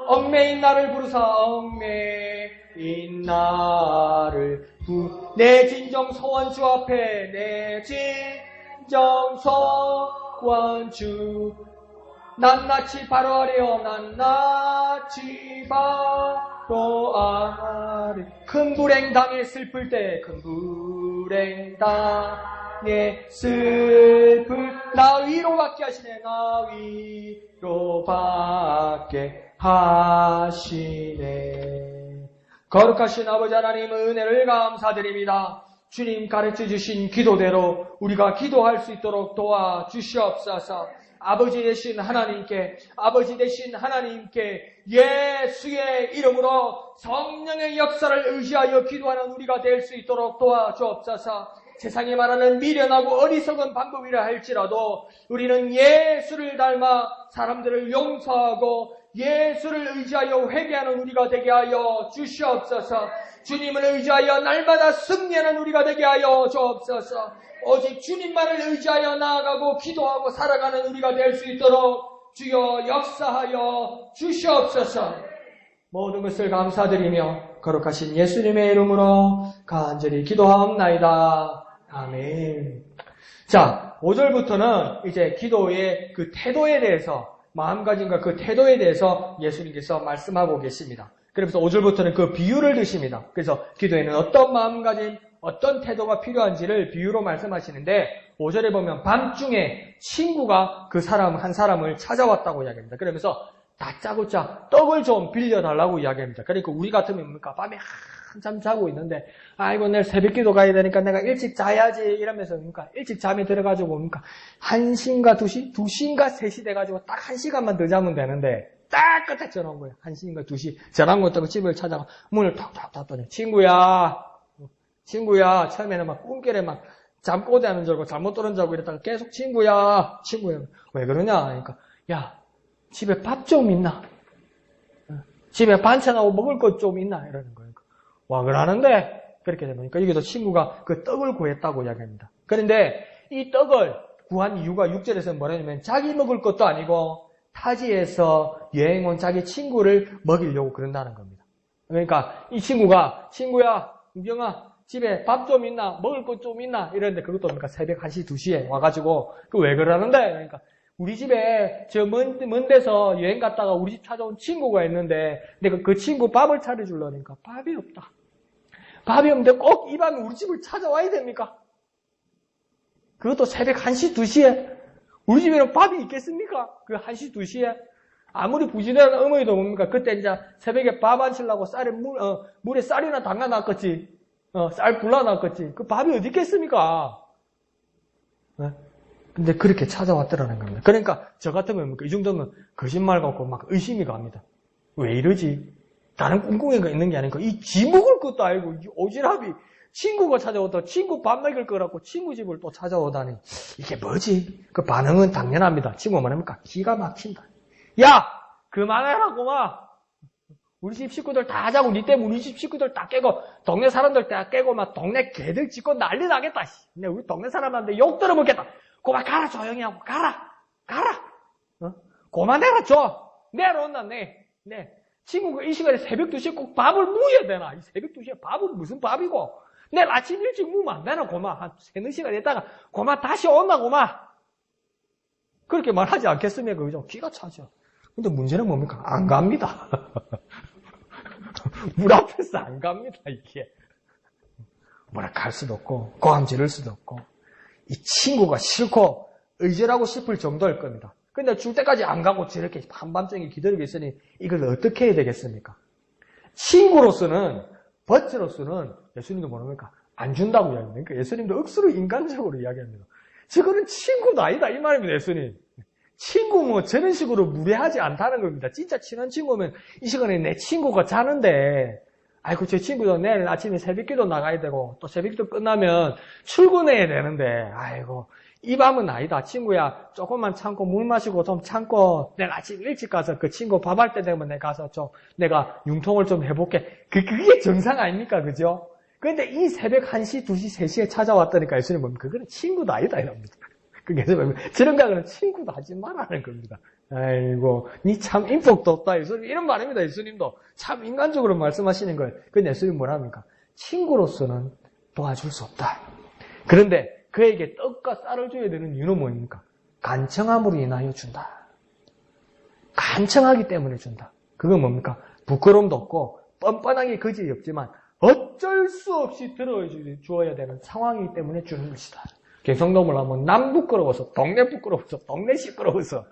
얽매인 나를 부르사 내 진정 소원 주 앞에 내 진정 소원 주 낱낱이 바로 아래요. 큰 불행 당해 슬플 때 나 위로받게 하시네. 나 위로받게 하시네. 거룩하신 아버지 하나님 은혜를 감사드립니다. 주님 가르쳐 주신 기도대로 우리가 기도할 수 있도록 도와주시옵소서. 아버지 되신 하나님께 예수의 이름으로 성령의 역사를 의지하여 기도하는 우리가 될 수 있도록 도와주옵소서. 세상이 말하는 미련하고 어리석은 방법이라 할지라도 우리는 예수를 닮아 사람들을 용서하고 예수를 의지하여 회개하는 우리가 되게 하여 주시옵소서. 주님을 의지하여 날마다 승리하는 우리가 되게 하여 주옵소서. 오직 주님만을 의지하여 나아가고 기도하고 살아가는 우리가 될 수 있도록 주여 역사하여 주시옵소서. 모든 것을 감사드리며 거룩하신 예수님의 이름으로 간절히 기도하옵나이다. 아멘. 자, 5절부터는 이제 기도의 그 태도에 대해서 마음가짐과 그 태도에 대해서 예수님께서 말씀하고 계십니다. 그래서 5절부터는 그 비유를 드십니다. 그래서 기도에는 어떤 마음가짐, 어떤 태도가 필요한지를 비유로 말씀하시는데 5절에 보면 밤중에 친구가 그 사람 한 사람을 찾아왔다고 이야기합니다. 그러면서 다짜고짜 떡을 좀 빌려달라고 이야기합니다. 그러니까 우리 같으면 뭡니까? 밤에 한참 자고 있는데 아이고 내일 새벽기도 가야 되니까 내가 일찍 자야지 이러면서 그러니까 일찍 잠에 들어가지고 뭡니까? 1시인가 2시? 2시인가 3시 돼가지고 딱 1시간만 더 자면 되는데 딱 끝에 전화 온 거예요. 1시인가 2시 전화 온 것도 집을 찾아가 문을 탁탁 닫더니 친구야 처음에는 막 꿈결에 막 잠꼬대 하는 줄 알고 잘못 들은 줄 알고 이랬다가 계속 친구야 왜 그러냐 그러니까 야 집에 밥 좀 있나? 집에 반찬하고 먹을 것 좀 있나? 이러는 거예요. 와 그러는데 그렇게 되니까 여기서 친구가 그 떡을 구했다고 이야기합니다. 그런데 이 떡을 구한 이유가 6절에서 뭐냐면 자기 먹을 것도 아니고 타지에서 여행 온 자기 친구를 먹이려고 그런다는 겁니다. 그러니까 이 친구가 친구야 우경아 집에 밥 좀 있나? 먹을 것 좀 있나? 이러는데 그것도 그러니까 새벽 1시 2시에 와가지고 그 왜 그러는데 그러니까 우리 집에 저 먼 데서 여행 갔다가 우리 집 찾아온 친구가 있는데 내가 그 친구 밥을 차려주려니까 밥이 없다. 밥이 없는데 꼭 이 밤에 우리 집을 찾아와야 됩니까? 그것도 새벽 1시 2시에 우리 집에는 밥이 있겠습니까? 그 1시 2시에 아무리 부지런한 어머니도 뭡니까? 그때 이제 새벽에 밥 안 치려고 물에 쌀이나 담가놨겠지. 쌀 불러놨겠지. 그 밥이 어디 있겠습니까? 네? 근데 그렇게 찾아왔더라는 겁니다. 그러니까 저 같으면 이 정도면 거짓말 같고 막 의심이 갑니다. 왜 이러지? 다른 꿍꿍이가 있는 게 아니고 이 지 먹을 것도 알고 이 오지랖이 친구가 찾아오다 친구 밥 먹일 거라고 친구 집을 또 찾아오다니 이게 뭐지? 그 반응은 당연합니다. 친구가 뭐랍니까? 기가 막힌다. 야! 그만해라 고마! 우리 집 식구들 다 자고 니 때문에 우리 집 식구들 다 깨고 동네 사람들 다 깨고 막 동네 개들 짖고 난리 나겠다. 근데 우리 동네 사람한테 욕 들어먹겠다. 고마 가라 조용히 하고 가라 고만해라 줘 내려온다 네 친구가 이 시간에 새벽 2시에 꼭 밥을 무어야 되나 이 새벽 2시에 밥은 무슨 밥이고 내일 아침 일찍 무면 안 되나 고마 한 3-4시간 있다가 고마 다시 온다 고마 그렇게 말하지 않겠습니까 그죠 기가 차죠 근데 문제는 뭡니까 안 갑니다 물 앞에서 안 갑니다 이게 뭐라 갈 수도 없고 고함 지를 수도 없고 이 친구가 싫고 의절하고 싶을 정도일 겁니다. 근데 줄 때까지 안 가고 저렇게 한밤중에 기다리고 있으니 이걸 어떻게 해야 되겠습니까? 친구로서는, 버츠로서는 예수님도 뭐랍니까? 안 준다고 이야기합니다. 그러니까 예수님도 억수로 인간적으로 이야기합니다. 저거는 친구도 아니다 이 말입니다. 예수님. 친구 뭐 저런 식으로 무례하지 않다는 겁니다. 진짜 친한 친구면 이 시간에 내 친구가 자는데 아이고 제 친구도 내일 아침에 새벽기도 나가야 되고 또 새벽기도 끝나면 출근해야 되는데 아이고 이 밤은 아니다 친구야 조금만 참고 물 마시고 좀 참고 내가 아침 일찍 가서 그 친구 밥할 때 되면 내가 가서 좀 내가 융통을 좀 해볼게 그게 정상 아닙니까 그죠? 그런데 이 새벽 1시 2시 3시에 찾아왔다니까 예수님 보면 그거는 친구도 아니다 이럽니다. 그게 저런 가그는 친구도 하지 말라는 겁니다. 아이고, 니 참 인복도 없다. 예수님 이런 말입니다. 예수님도 참 인간적으로 말씀하시는 거예요. 근데 예수님 뭐랍니까? 친구로서는 도와줄 수 없다. 그런데 그에게 떡과 쌀을 줘야 되는 이유는 뭐입니까? 간청함으로 인하여 준다. 간청하기 때문에 준다. 그건 뭡니까? 부끄러움도 없고 뻔뻔하게 거짓이 없지만 어쩔 수 없이 들어주어야 되는 상황이기 때문에 주는 것이다. 개성동을 하면 남 부끄러워서 동네 부끄러워서 동네 시끄러워서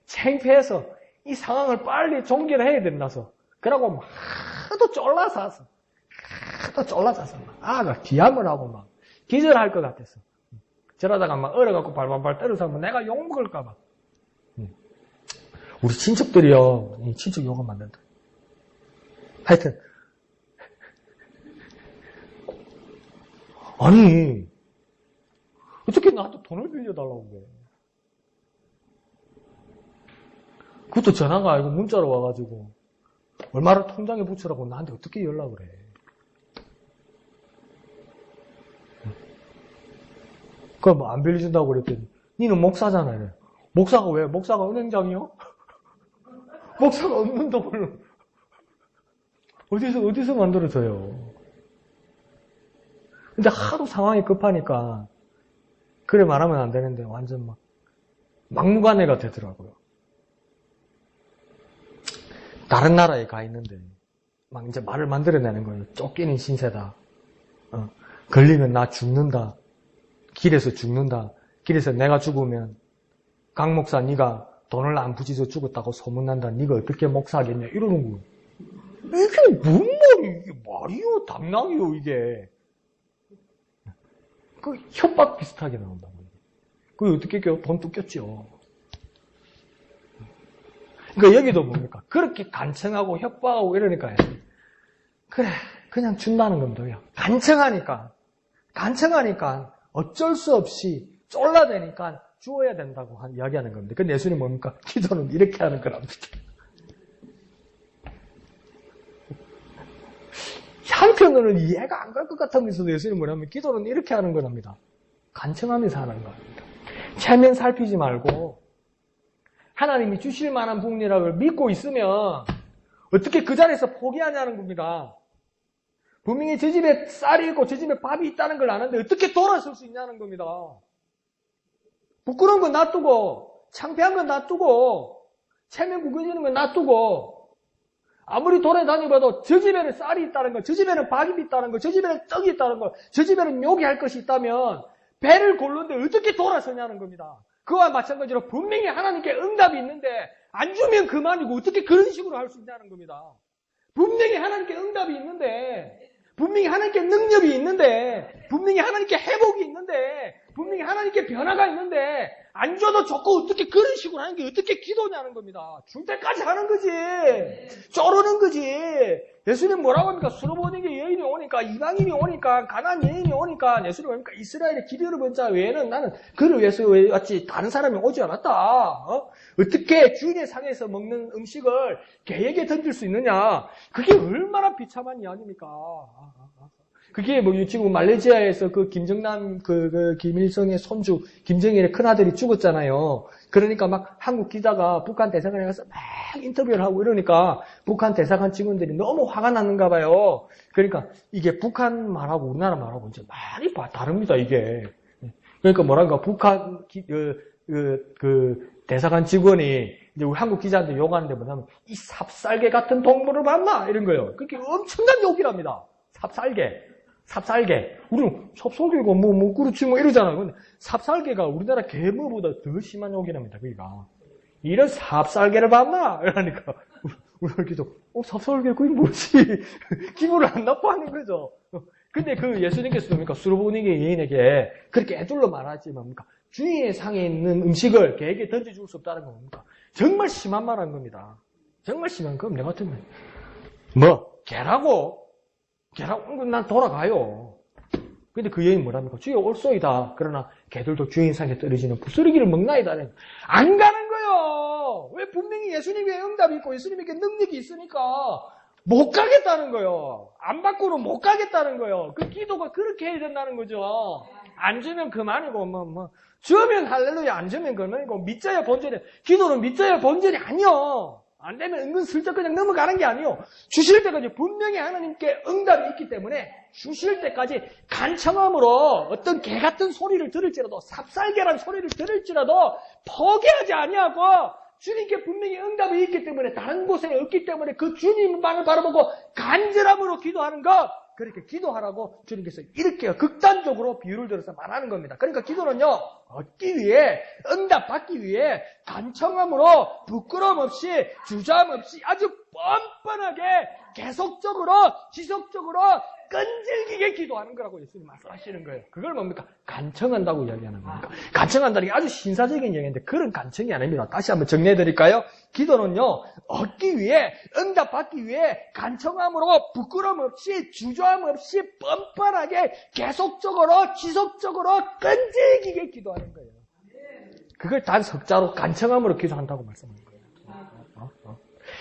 창피해서 이 상황을 빨리 종결해야 된다서 그러고 하도 쫄라서 아가 기함을 하고 막 기절할 것 같았어. 저러다가 막 얼어갖고 발발발 떨어서 하면 내가 욕먹을까 봐. 우리 친척들이요. 이 친척 욕을 만든다. 하여튼 아니 어떻게 나한테 돈을 빌려달라고 그래. 그것도 전화가 아니고 문자로 와가지고 얼마를 통장에 붙여라고 나한테 어떻게 연락을 해. 그걸 뭐 안 빌려준다고 그랬더니 니는 목사잖아 이래. 목사가 왜? 목사가 은행장이요? 목사가 없는 돈을 어디서 만들어줘요. 근데 하도 상황이 급하니까 그래 말하면 안 되는데 완전 막 막무가내가 되더라고요. 다른 나라에 가 있는데 막 이제 말을 만들어내는 거예요. 쫓기는 신세다. 걸리면 나 죽는다. 길에서 죽는다. 길에서 내가 죽으면 강 목사 네가 돈을 안 부지서 죽었다고 소문난다. 네가 어떻게 목사하겠냐 이러는 거예요. 이게 뭔 말이에요? 이게 말이요? 당나귀요 이게. 그 협박 비슷하게 나온다고. 그게 어떻게 껴요? 돈 뜯겼죠. 그러니까 여기도 뭡니까? 그렇게 간청하고 협박하고 이러니까 그래 그냥 준다는 겁니다. 간청하니까 어쩔 수 없이 쫄라대니까 주어야 된다고 이야기하는 겁니다. 근데 예수님 뭡니까? 기도는 이렇게 하는 거랍니다. 한편으로는 이해가 안 갈 것 같으면서도 예수님 뭐냐면 기도는 이렇게 하는 거랍니다. 간청하면서 하는 겁니다. 체면 살피지 말고 하나님이 주실 만한 복리락을 믿고 있으면 어떻게 그 자리에서 포기하냐는 겁니다. 분명히 저 집에 쌀이 있고 저 집에 밥이 있다는 걸 아는데 어떻게 돌아설 수 있냐는 겁니다. 부끄러운 건 놔두고 창피한 건 놔두고 체면 구겨지는 건 놔두고 아무리 돌아다녀봐도 저 집에는 쌀이 있다는 거, 저 집에는 밥이 있다는 거, 저 집에는 떡이 있다는 거, 저 집에는 요기할 것이 있다면 배를 고르는데 어떻게 돌아서냐는 겁니다. 그와 마찬가지로 분명히 하나님께 응답이 있는데 안 주면 그만이고 어떻게 그런 식으로 할 수 있냐는 겁니다. 분명히 하나님께 응답이 있는데 분명히 하나님께 능력이 있는데 분명히 하나님께 회복이 있는데 분명히 하나님께 변화가 있는데 안 줘도 좋고 어떻게 그런 식으로 하는 게 어떻게 기도냐는 겁니다. 줄 때까지 하는 거지. 쪼르는 거지. 예수님 뭐라고 합니까? 수르보니게 여인이 오니까 이방인이 오니까 가나안 여인이 오니까 예수님 뭡니까? 이스라엘의 기별을 본 자 외에는 나는 그를 위해서 왔지 다른 사람이 오지 않았다. 어떻게 주인의 상에서 먹는 음식을 개에게 던질 수 있느냐? 그게 얼마나 비참한 이야기입니까? 그게 뭐 지금 말레이시아에서 그 김정남 김일성의 손주 김정일의 큰아들이 죽었잖아요. 그러니까 막 한국 기자가 북한 대사관에 가서 막 인터뷰를 하고 이러니까 북한 대사관 직원들이 너무 화가 났는가 봐요. 그러니까 이게 북한 말하고 우리나라 말하고 이제 많이 다릅니다, 이게. 그러니까 뭐랄까 북한 대사관 직원이 이제 우리 한국 기자한테 욕하는데 뭐냐면 이 삽살개 같은 동물을 봤나? 이런 거예요. 그게 엄청난 욕이랍니다. 삽살개. 우리는 삽살개가 그렇지 이러잖아요. 근데 삽살개가 우리나라 개무보다 더 심한 욕이랍니다, 그니까. 이런 삽살개를 봤나? 이러니까, 우리 기도, 삽살개, 그게 뭐지? 기분을 안 나빠하는 거죠. 근데 그 예수님께서 뭡니까? 수르보니게 여인에게 그렇게 애둘러 말하지 뭡니까? 주인의 상에 있는 음식을 개에게 던져줄 수 없다는 건 뭡니까? 정말 심한 말 한 겁니다. 정말 심한 거. 내가 같으면, 개라고 난 돌아가요. 근데 그 여인 뭐랍니까? 주여 올소이다. 그러나 개들도 주인 상에 떨어지는 부스러기를 먹나이다. 안 가는 거요. 왜 분명히 예수님의 응답이 있고 예수님에게 능력이 있으니까 못 가겠다는 거요. 안 받고는 못 가겠다는 거요. 그 기도가 그렇게 해야 된다는 거죠. 안 주면 그만이고 주면 할렐루야, 안 주면 그만이고 믿자야 본전이. 기도는 믿자야 본전이 아니요. 안 되면 은근슬쩍 그냥 넘어가는 게 아니요. 주실 때까지 분명히 하나님께 응답이 있기 때문에 주실 때까지 간청함으로 어떤 개 같은 소리를 들을지라도 삽살개란 소리를 들을지라도 포기하지 아니하고 주님께 분명히 응답이 있기 때문에 다른 곳에 없기 때문에 그 주님만을 바라보고 간절함으로 기도하는 것, 그렇게 기도하라고 주님께서 이렇게 극단적으로 비유를 들어서 말하는 겁니다. 그러니까 기도는요, 얻기 위해, 응답받기 위해 간청함으로 부끄러움 없이, 주저함 없이 아주 뻔뻔하게 계속적으로, 지속적으로 끈질기게 기도하는 거라고 예수님 말씀하시는 거예요. 그걸 뭡니까? 간청한다고 이야기하는 겁니까? 간청한다는 게 아주 신사적인 얘기인데 그런 간청이 아닙니다. 다시 한번 정리해드릴까요? 기도는요, 얻기 위해, 응답받기 위해 간청함으로 부끄러움 없이, 주저함 없이 뻔뻔하게 계속적으로, 지속적으로 끈질기게 기도하는 거예요. 그걸 단 석자로 간청함으로 기도한다고 말씀하는 거예요.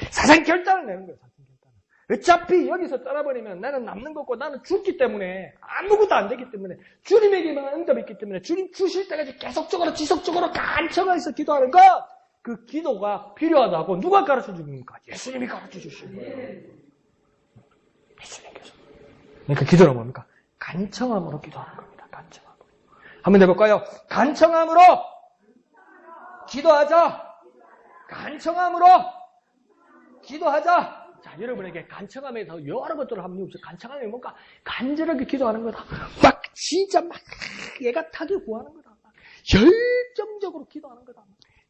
사상 결단을 내는 거예요. 어차피 여기서 떠나버리면 나는 남는 거고 나는 죽기 때문에 아무것도 안 되기 때문에 주님에게만 응답이 있기 때문에 주님 주실 때까지 계속적으로 지속적으로 간청해서 기도하는 것, 그 기도가 필요하다고 누가 가르쳐 줍니까? 예수님이 가르쳐 주신 거예요. 예수님께서. 그러니까 기도는 뭡니까? 간청함으로 기도하는 겁니다. 간청함으로. 한번 해볼까요? 간청함으로 기도하자. 간청함으로 기도하자. 자, 여러분에게 간청하면서 여러 것들을 한번 해보세요. 간청하면 뭔가 간절하게 기도하는 거다. 막 진짜 막 얘가 타게 구하는 거다. 막 열정적으로 기도하는 거다.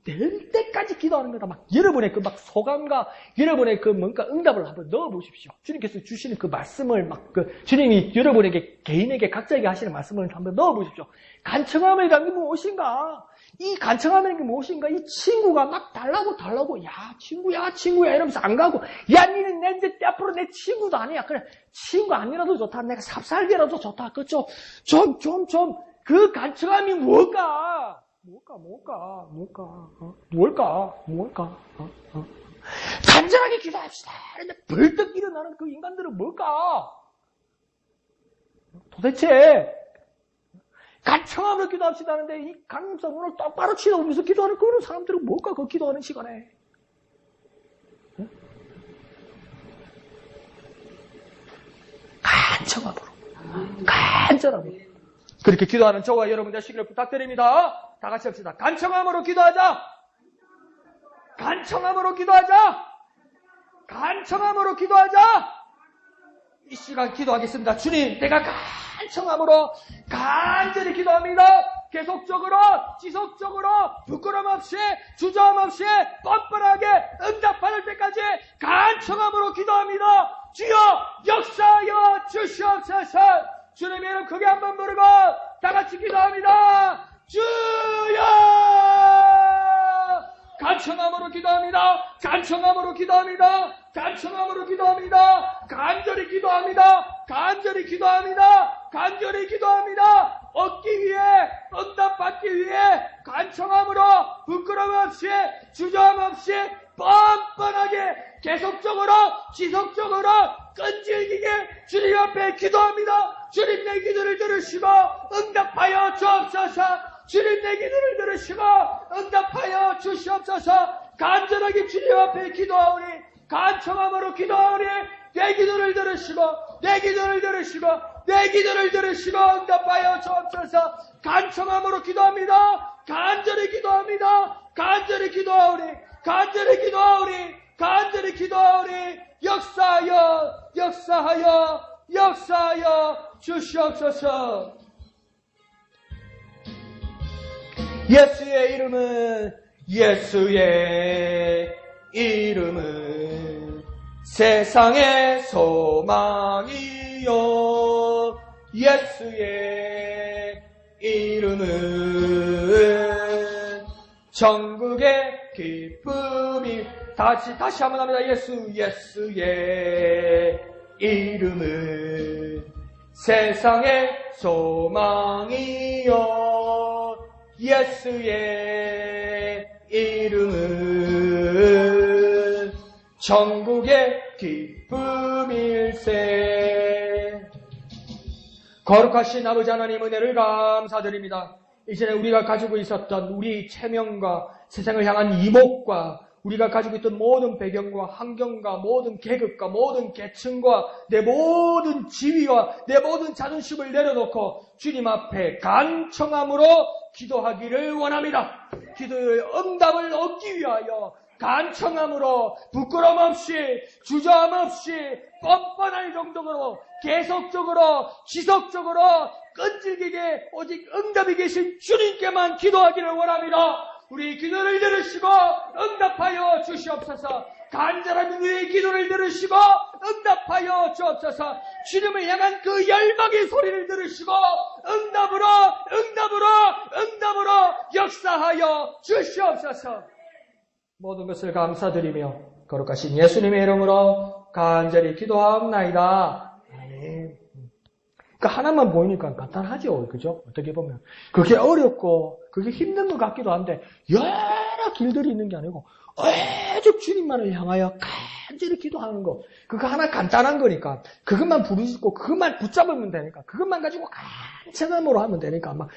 될 때까지 기도하는 거다. 막 여러분의 그 막 소감과 여러분의 그 뭔가 응답을 한번 넣어보십시오. 주님께서 주시는 그 말씀을 막 주님이 여러분에게 개인에게 각자에게 하시는 말씀을 한번 넣어보십시오. 간청함이라는 게 무엇인가? 이 간청함이라는 게 무엇인가? 이 친구가 막 달라고 야 친구야 이러면서 안 가고 야 니는 내 앞으로 내 친구도 아니야. 그래 친구 아니라도 좋다. 내가 삽살개라도 좋다. 그렇죠? 좀 그 간청함이 뭘까? 간절하게 기도합시다. 근데 벌떡 일어나는 그 인간들은 뭘까? 도대체 간청함으로 기도합시다 하는데 이 강림사 문을 똑바로 치러오면서 기도하는 그런 사람들은 뭘까? 그 기도하는 시간에 간절함으로 그렇게 기도하는 저와 여러분 되시기를 부탁드립니다. 다 같이 합시다. 간청함으로 기도하자. 간청함으로 기도하자. 간청함으로 기도하자. 이 시간 기도하겠습니다. 주님, 내가 간청함으로 간절히 기도합니다. 계속적으로, 지속적으로, 부끄럼 없이, 주저함 없이, 뻔뻔하게 응답받을 때까지 간청함으로 기도합니다. 주여, 역사하여 주시옵소서. 주님의 이름 크게 한번 부르고 다 같이 기도합니다. 주여! 간청함으로 기도합니다. 간청함으로 기도합니다. 간청함으로 기도합니다. 간절히 기도합니다. 간절히 기도합니다. 간절히 기도합니다. 얻기 위해, 응답받기 위해 간청함으로 부끄러움 없이, 주저함 없이 뻔뻔하게 계속적으로, 지속적으로, 끈질기게 주님 앞에 기도합니다. 주님 내 기도를 들으시고 응답하여 주옵소서. 주님 내 기도를 들으시고 응답하여 주시옵소서. 간절하게 주님 앞에 기도하오니 간청함으로 기도하오니 내 기도를 들으시고 내 기도를 들으시고 내 기도를 들으시고 응답하여 주옵소서. 간청함으로 기도합니다. 간절히 기도합니다. 간절히 기도하오니 간절히 기도하오니 간절히 기도하오니 역사하여 주시옵소서. 예수의 이름은 세상의 소망이요. 예수의 이름은 천국의 기쁨이. 다시 한번 합니다. 예수의 이름은 세상의 소망이요. 예수의 이름은 천국의 기쁨일세. 거룩하신 아버지 하나님 은혜를 감사드립니다. 이전에 우리가 가지고 있었던 우리 체면과 세상을 향한 이목과 우리가 가지고 있던 모든 배경과 환경과 모든 계급과 모든 계층과 내 모든 지위와 내 모든 자존심을 내려놓고 주님 앞에 간청함으로 기도하기를 원합니다. 기도의 응답을 얻기 위하여 간청함으로 부끄럼 없이 주저함 없이 뻔뻔할 정도로 계속적으로 지속적으로 끈질기게 오직 응답이 계신 주님께만 기도하기를 원합니다. 우리 기도를 들으시고 응답하여 주시옵소서. 간절한 우리의 기도를 들으시고 응답하여 주옵소서. 주님을 향한 그 열망의 소리를 들으시고 응답으로 역사하여 주시옵소서. 모든 것을 감사드리며 거룩하신 예수님의 이름으로 간절히 기도하옵나이다. 아멘. 그러니까 하나만 보이니까 간단하죠. 그죠? 어떻게 보면. 그게 어렵고, 그게 힘든 것 같기도 한데, 여러 길들이 있는 게 아니고, 오직 주님만을 향하여 간절히 기도하는 거. 그거 하나 간단한 거니까, 그것만 부르짖고, 그것만 붙잡으면 되니까, 그것만 가지고 간청함으로 하면 되니까, 막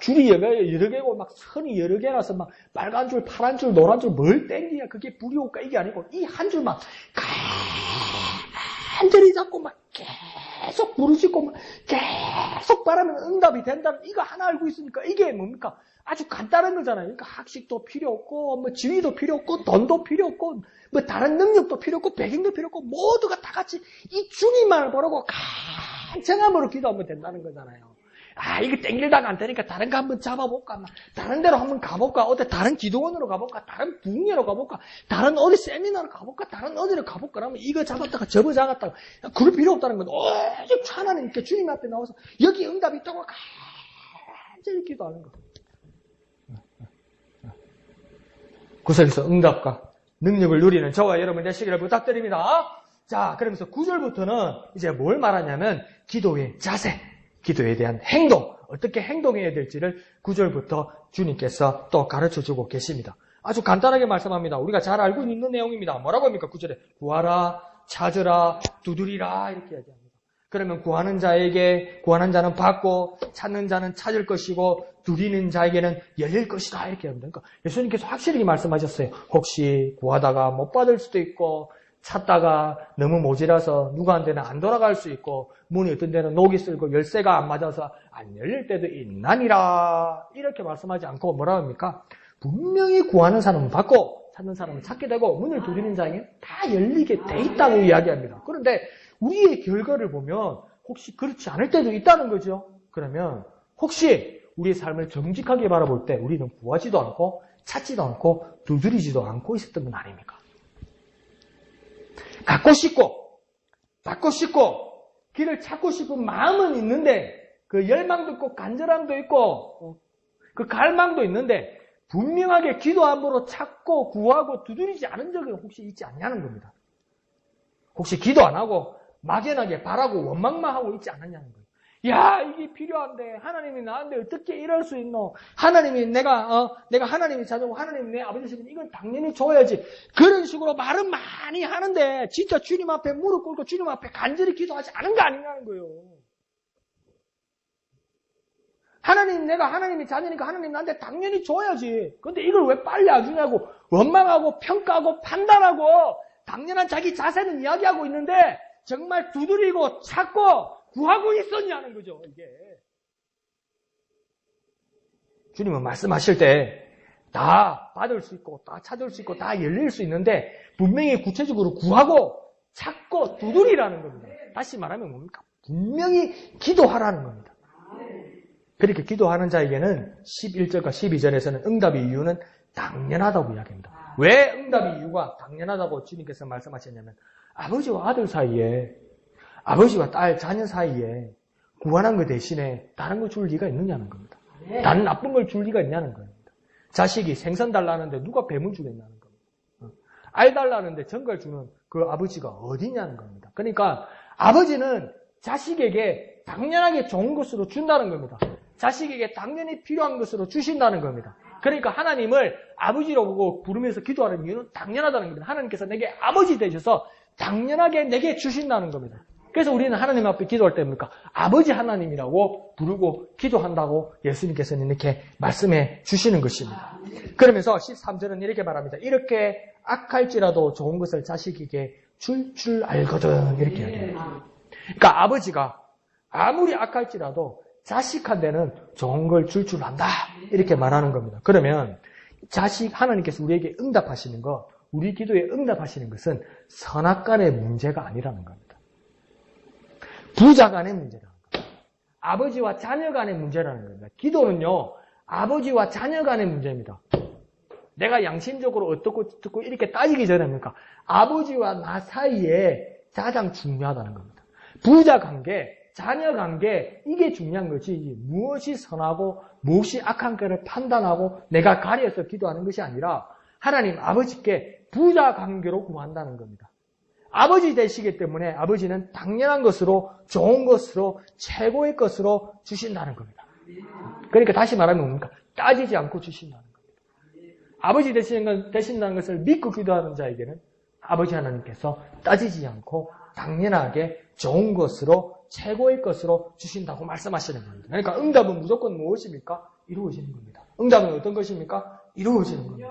줄이 여러 개고, 막 선이 여러 개라서, 막 빨간 줄, 파란 줄, 노란 줄, 뭘 땡기야. 그게 불이 올까? 이게 아니고, 이 한 줄만 간절히 잡고, 막 계속 부르짖고 계속 바라면 응답이 된다는 이거 하나 알고 있으니까 이게 뭡니까? 아주 간단한 거잖아요. 그러니까 학식도 필요 없고 뭐 지위도 필요 없고 돈도 필요 없고 뭐 다른 능력도 필요 없고 배경도 필요 없고 모두가 다 같이 이 주님만을 보라고 간청함으로 기도하면 된다는 거잖아요. 아, 이거 땡길다가 안 되니까 다른 거 한번 잡아볼까? 다른 데로 한번 가볼까? 어디 다른 기도원으로 가볼까? 다른 부흥회로 가볼까? 다른 어디 세미나로 가볼까? 다른 어디로 가볼까? 그러면 이거 잡았다가 저거 잡았다가 그럴 필요 없다는 건 오직 하나님께 주님 앞에 나와서 여기 응답이 있다고 간절히 기도하는 거. 구절에서 응답과 능력을 누리는 저와 여러분 되시기를 부탁드립니다. 자, 그러면서 9절부터는 이제 뭘 말하냐면 기도의 자세, 기도에 대한 행동, 어떻게 행동해야 될지를 9절부터 주님께서 또 가르쳐주고 계십니다. 아주 간단하게 말씀합니다. 우리가 잘 알고 있는 내용입니다. 뭐라고 합니까? 9절에 구하라, 찾으라, 두드리라 이렇게 이야기합니다. 그러면 구하는 자는 받고 찾는 자는 찾을 것이고 두드리는 자에게는 열릴 것이다 이렇게 합니다. 그러니까 예수님께서 확실히 말씀하셨어요. 혹시 구하다가 못 받을 수도 있고 찾다가 너무 모자라서 누구한테는 안 돌아갈 수 있고 문이 어떤 데는 녹이 쓸고 열쇠가 안 맞아서 안 열릴 때도 있나니라 이렇게 말씀하지 않고 뭐라 합니까? 분명히 구하는 사람은 받고 찾는 사람은 찾게 되고 문을 두드리는 자에게는 다 열리게 돼 있다고 이야기합니다. 그런데 우리의 결과를 보면 혹시 그렇지 않을 때도 있다는 거죠. 그러면 혹시 우리의 삶을 정직하게 바라볼 때 우리는 구하지도 않고 찾지도 않고 두드리지도 않고 있었던 건 아닙니까? 갖고 싶고 받고 싶고 길을 찾고 싶은 마음은 있는데 그 열망도 있고 간절함도 있고 그 갈망도 있는데 분명하게 기도 함으로 찾고 구하고 두드리지 않은 적이 혹시 있지 않냐는 겁니다. 혹시 기도 안 하고 막연하게 바라고 원망만 하고 있지 않았냐는 거예요. 야, 이게 필요한데 하나님이 나한테 어떻게 이럴 수 있노? 하나님이 내가 하나님이 자녀고 하나님이 내 아버지시면 이건 당연히 줘야지. 그런 식으로 말은 많이 하는데 진짜 주님 앞에 무릎 꿇고 주님 앞에 간절히 기도하지 않은 거 아니냐는 거예요. 내가 하나님이 자녀니까 하나님 나한테 당연히 줘야지. 근데 이걸 왜 빨리 안 주냐고 원망하고 평가하고 판단하고 당연한 자기 자세는 이야기하고 있는데 정말 두드리고 찾고 구하고 있었냐는 거죠, 이게. 주님은 말씀하실 때 다 받을 수 있고, 다 찾을 수 있고, 다 열릴 수 있는데 분명히 구체적으로 구하고 찾고 두드리라는 겁니다. 다시 말하면 뭡니까? 분명히 기도하라는 겁니다. 그렇게 기도하는 자에게는 11절과 12절에서는 응답의 이유는 당연하다고 이야기합니다. 왜 응답의 이유가 당연하다고 주님께서 말씀하셨냐면 아버지와 아들 사이에 아버지와 딸, 자녀 사이에 구원한 것 대신에 다른 걸 줄 리가 있느냐는 겁니다. 다른 나쁜 걸 줄 리가 있냐는 겁니다. 자식이 생선 달라는데 누가 뱀을 주겠냐는 겁니다. 알 달라는데 정갈 주는 그 아버지가 어디냐는 겁니다. 그러니까 아버지는 자식에게 당연하게 좋은 것으로 준다는 겁니다. 자식에게 당연히 필요한 것으로 주신다는 겁니다. 그러니까 하나님을 아버지로 보고 부르면서 기도하는 이유는 당연하다는 겁니다. 하나님께서 내게 아버지 되셔서 당연하게 내게 주신다는 겁니다. 그래서 우리는 하나님 앞에 기도할 때 뭡니까? 아버지 하나님이라고 부르고 기도한다고 예수님께서는 이렇게 말씀해 주시는 것입니다. 그러면서 13절은 이렇게 말합니다. 이렇게 악할지라도 좋은 것을 자식에게 줄 알거든 이렇게 얘기합니다. 그러니까 아버지가 아무리 악할지라도 자식한테는 좋은 걸 줄 안다 이렇게 말하는 겁니다. 그러면 하나님께서 우리에게 응답하시는 거, 우리 기도에 응답하시는 것은 선악간의 문제가 아니라는 겁니다. 부자 간의 문제라는 겁니다. 아버지와 자녀 간의 문제라는 겁니다. 기도는요, 아버지와 자녀 간의 문제입니다. 내가 양심적으로 어떻고 이렇게 따지기 전에 뭡니까? 아버지와 나 사이에 가장 중요하다는 겁니다. 부자 관계, 자녀 관계, 이게 중요한 것이 무엇이 선하고 무엇이 악한 것을 판단하고 내가 가려서 기도하는 것이 아니라 하나님 아버지께 부자 관계로 구한다는 겁니다. 아버지 되시기 때문에 아버지는 당연한 것으로 좋은 것으로 최고의 것으로 주신다는 겁니다. 그러니까 다시 말하면 뭡니까? 따지지 않고 주신다는 겁니다. 아버지 되신다는 것을 믿고 기도하는 자에게는 아버지 하나님께서 따지지 않고 당연하게 좋은 것으로 최고의 것으로 주신다고 말씀하시는 겁니다. 그러니까 응답은 무조건 무엇입니까? 이루어지는 겁니다. 응답은 어떤 것입니까? 이루어지는 겁니다.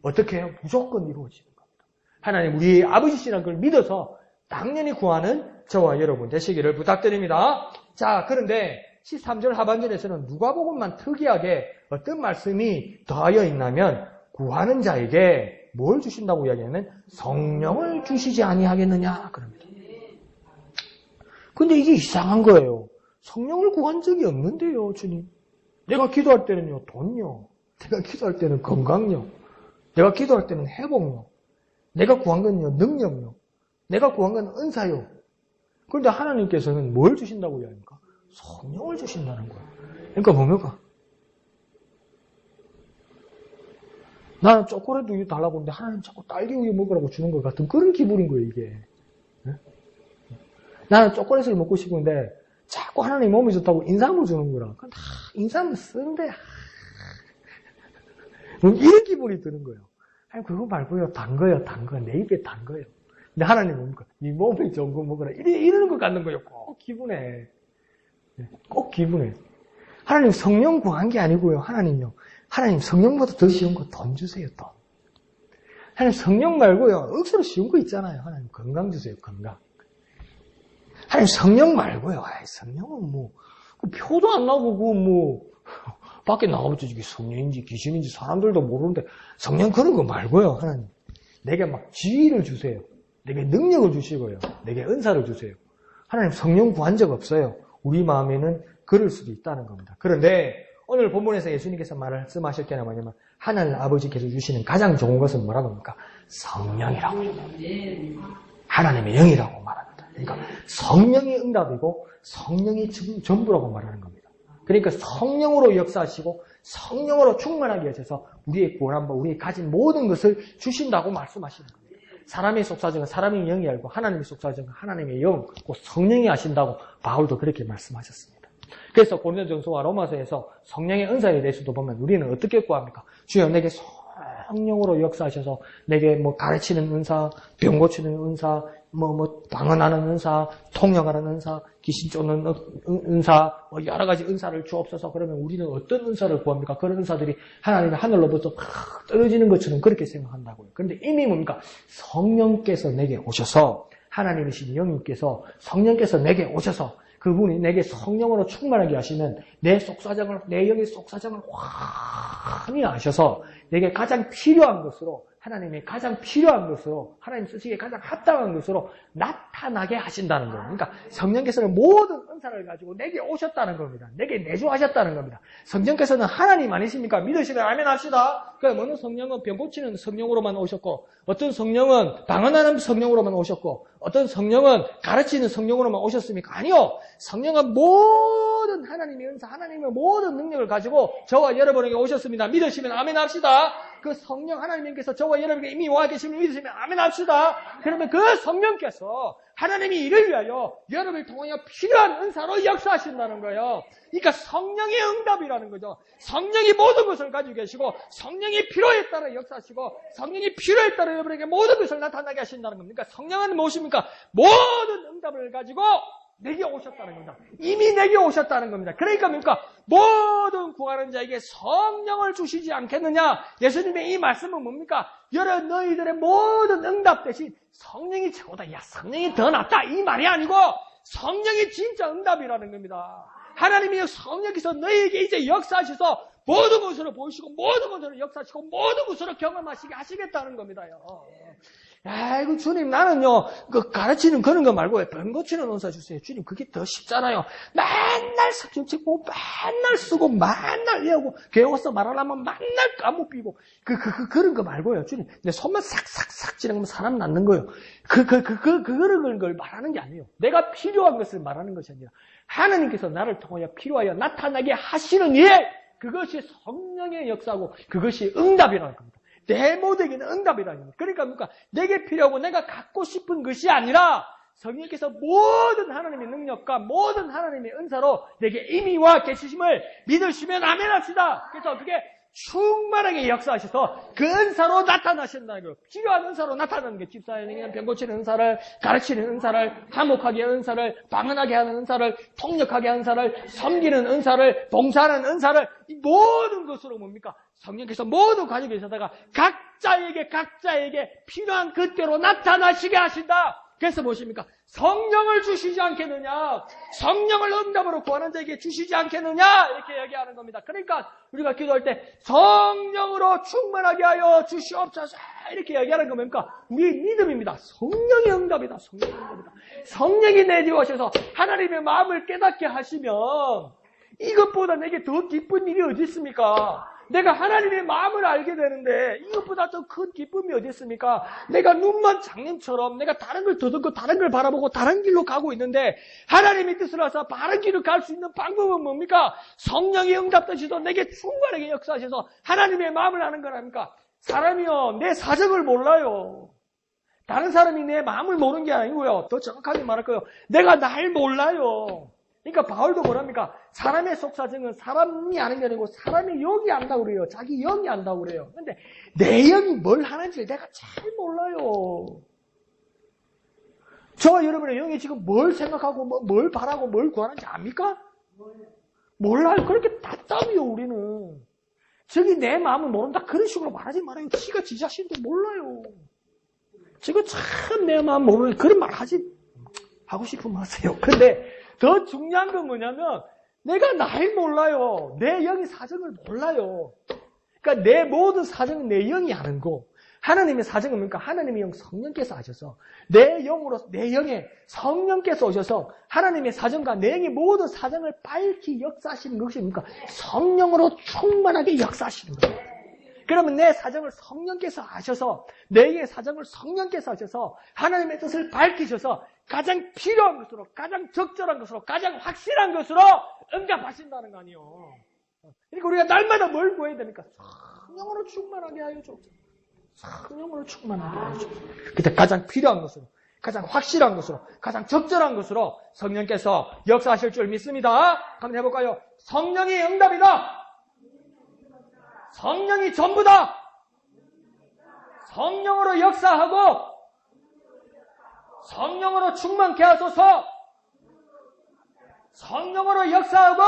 어떻게 해요? 무조건 이루어지는 겁니다. 하나님 우리 아버지시라는 걸 믿어서 당연히 구하는 저와 여러분 되시기를 부탁드립니다. 자, 그런데 13절 하반절에서는 누가복음만 특이하게 어떤 말씀이 더하여 있냐면 구하는 자에게 뭘 주신다고 이야기하면 성령을 주시지 아니하겠느냐 그럽니다. 근데 이게 이상한 거예요. 성령을 구한 적이 없는데요, 주님. 내가 기도할 때는요, 돈요. 내가 기도할 때는 건강요. 내가 기도할 때는 회복요. 내가 구한 건요, 능력요. 내가 구한 건 은사요. 그런데 하나님께서는 뭘 주신다고 이야기합니까? 성령을 주신다는 거예요. 그러니까 뭡니까? 나는 초콜릿 우유 달라고 하는데 하나님 자꾸 딸기 우유 먹으라고 주는 것 같은 그런 기분인 거예요, 이게. 나는 초콜릿을 먹고 싶은데 자꾸 하나님 몸이 좋다고 인삼을 주는 거라. 그럼 다 인삼을 쓰는데 이런 기분이 드는 거예요. 아니 그거 말고요. 단 거요. 내 입에 단 거요. 근데 하나님 뭡니까? 네 몸이 좋은 거 먹으라. 이러는 것 같는 거예요. 꼭 기분에. 꼭 기분에. 하나님 성령 구한 게 아니고요. 하나님 성령보다 더 쉬운 거 돈 주세요. 돈. 하나님 성령 말고요. 억수로 쉬운 거 있잖아요. 하나님 건강 주세요. 건강. 하나님 성령 말고요. 성령은 표도 안 나오고, 밖에 나가봤자 이게 성령인지 귀신인지 사람들도 모르는데, 성령 그런 거 말고요. 하나님. 내게 막 지위를 주세요. 내게 능력을 주시고요. 내게 은사를 주세요. 하나님 성령 구한 적 없어요. 우리 마음에는 그럴 수도 있다는 겁니다. 그런데, 오늘 본문에서 예수님께서 말씀하실 때는 뭐냐면, 하나님 아버지께서 주시는 가장 좋은 것은 뭐라고 합니까? 성령이라고 합니다. 하나님의 영이라고 말합니다. 그러니까 성령이 응답이고 성령이 전부라고 말하는 겁니다. 그러니까 성령으로 역사하시고 성령으로 충만하게 하셔서 우리의 구원한 바, 우리의 가진 모든 것을 주신다고 말씀하시는 겁니다. 사람의 속사정은 사람의 영이 알고 하나님의 속사정은 하나님의 영, 곧 성령이 하신다고 바울도 그렇게 말씀하셨습니다. 그래서 고린도전서와 로마서에서 성령의 은사에 대해서도 보면 우리는 어떻게 구합니까? 주여 내게 성령으로 역사하셔서 내게 가르치는 은사, 병 고치는 은사, 방언하는 은사, 통역하는 은사, 귀신 쫓는 은사, 여러 가지 은사를 주옵소서. 그러면 우리는 어떤 은사를 구합니까? 그런 은사들이 하나님의 하늘로부터 떨어지는 것처럼 그렇게 생각한다고요. 그런데 이미 뭡니까? 성령께서 내게 오셔서 하나님이신 영님께서 성령께서 내게 오셔서 그분이 내게 성령으로 충만하게 하시면 내 영의 속사정을 환히 아셔서 내게 가장 필요한 것으로 하나님의 가장 필요한 것으로 하나님 쓰시기에 가장 합당한 것으로 나타나게 하신다는 거예요. 그러니까 성령께서는 모든 은사를 가지고 내게 오셨다는 겁니다. 내게 내주하셨다는 겁니다. 성령께서는 하나님 아니십니까? 믿으시면 아멘 합시다. 그러니까 어느 성령은 병 고치는 성령으로만 오셨고 어떤 성령은 방언하는 성령으로만 오셨고 어떤 성령은 가르치는 성령으로만 오셨습니까? 아니요. 성령은 모든 하나님의 은사, 하나님의 모든 능력을 가지고 저와 여러분에게 오셨습니다. 믿으시면 아멘 합시다. 그 성령 하나님께서 저와 여러분에게 이미 와 계시면 믿으시면 아멘 합시다. 그러면 그 성령께서 하나님이 이를 위하여 여러분을 통하여 필요한 은사로 역사하신다는 거예요. 그러니까 성령의 응답이라는 거죠. 성령이 모든 것을 가지고 계시고 성령이 필요에 따라 역사하시고 성령이 필요에 따라 여러분에게 모든 것을 나타나게 하신다는 겁니다. 그러니까 성령은 무엇입니까? 모든 응답을 가지고 내게 오셨다는 겁니다. 이미 내게 오셨다는 겁니다. 그러니까 뭡니까? 모든 구하는 자에게 성령을 주시지 않겠느냐? 예수님의 이 말씀은 뭡니까? 너희들의 모든 응답 대신 성령이 최고다. 야, 성령이 더 낫다. 이 말이 아니고 성령이 진짜 응답이라는 겁니다. 하나님이 성령께서 너희에게 이제 역사하셔서 모든 것으로 보이시고 모든 것으로 역사하시고 모든 것으로 경험하시게 하시겠다는 겁니다요. 아이고 주님 나는요 가르치는 그런 거 말고 병 고치는 은사 주세요. 주님 그게 더 쉽잖아요. 맨날 성경 찍고 맨날 쓰고 맨날 외우고 교회 와서 말하려면 맨날 까먹히고 그런 거 말고요. 주님 내 손만 싹싹싹 지나가면 사람 낫는 거예요. 그런 걸 말하는 게 아니에요. 내가 필요한 것을 말하는 것이 아니라 하나님께서 나를 통하여 필요하여 나타나게 하시는 일, 그것이 성령의 역사고 그것이 응답이라는 겁니다. 내 모두에게는 응답이라는 겁니다. 그러니까 내게 필요하고 내가 갖고 싶은 것이 아니라 성령께서 모든 하나님의 능력과 모든 하나님의 은사로 내게 이미 와 계시심을 믿으시면 아멘 합시다. 그래서 그게 충만하게 역사하셔서 그 은사로 나타나신다는 거예요. 필요한 은사로 나타나는 게 집사에게는 병 고치는 은사를, 가르치는 은사를, 화목하게 하는 은사를, 방언하게 하는 은사를, 통역하게 하는 은사를, 섬기는 은사를, 봉사하는 은사를, 이 모든 것으로 뭡니까? 성령께서 모두 가지고 계시다가 각자에게 필요한 그때로 나타나시게 하신다. 그래서 무엇입니까? 성령을 주시지 않겠느냐? 성령을 응답으로 구하는 자에게 주시지 않겠느냐? 이렇게 얘기하는 겁니다. 그러니까 우리가 기도할 때 성령으로 충만하게 하여 주시옵소서 이렇게 얘기하는 겁니까? 우리의 믿음입니다. 성령의 응답이다. 성령의 응답이다. 성령이 내주셔서 하나님의 마음을 깨닫게 하시면 이것보다 내게 더 기쁜 일이 어디 있습니까? 내가 하나님의 마음을 알게 되는데 이것보다 더 큰 기쁨이 어디 있습니까? 내가 눈먼 장님처럼 내가 다른 걸 더듬고 다른 걸 바라보고 다른 길로 가고 있는데 하나님의 뜻을 알아서 바른 길을 갈 수 있는 방법은 뭡니까? 성령이 응답되셔서 내게 충만하게 역사하셔서 하나님의 마음을 아는 거랍니까? 사람이요 내 사정을 몰라요. 다른 사람이 내 마음을 모르는 게 아니고요. 더 정확하게 말할 거예요. 내가 날 몰라요. 그러니까 바울도 뭐랍니까? 사람의 속사정은 사람이 아는 게 아니고 사람의 영이 안다고 그래요. 자기 영이 안다고 그래요. 근데 내 영이 뭘 하는지 내가 잘 몰라요. 저와 여러분의 영이 지금 뭘 생각하고 뭘 바라고 뭘 구하는지 압니까? 몰라요. 그렇게 답답해요 우리는. 저기 내 마음을 모른다 그런 식으로 말하지 말아요. 지가 지 자신도 몰라요. 지금 참 내 마음 모르는 그런 말 하고 싶으면 하세요. 근데 더 중요한 건 뭐냐면 내가 날 몰라요. 내 영의 사정을 몰라요. 그러니까 내 모든 사정은 내 영이 아는 거. 하나님의 사정은 뭡니까? 하나님의 영 성령께서 하셔서 내 영에 성령께서 오셔서 하나님의 사정과 내 영의 모든 사정을 밝히 역사하시는 것이 뭡니까? 성령으로 충만하게 역사하시는 거예요. 그러면 내 사정을 성령께서 하셔서 내 영의 사정을 성령께서 하셔서 하나님의 뜻을 밝히셔서 가장 필요한 것으로 가장 적절한 것으로 가장 확실한 것으로 응답하신다는 거 아니에요. 그러니까 우리가 날마다 뭘 구해야 됩니까? 성령으로 충만하게 하여 줘. 성령으로 충만하게 하여 줘. 그때 가장 필요한 것으로 가장 확실한 것으로 가장 적절한 것으로 성령께서 역사하실 줄 믿습니다. 한번 해볼까요? 성령이 응답이다. 성령이 전부다. 성령으로 역사하고 성령으로 충만케 하소서. 성령으로 역사하고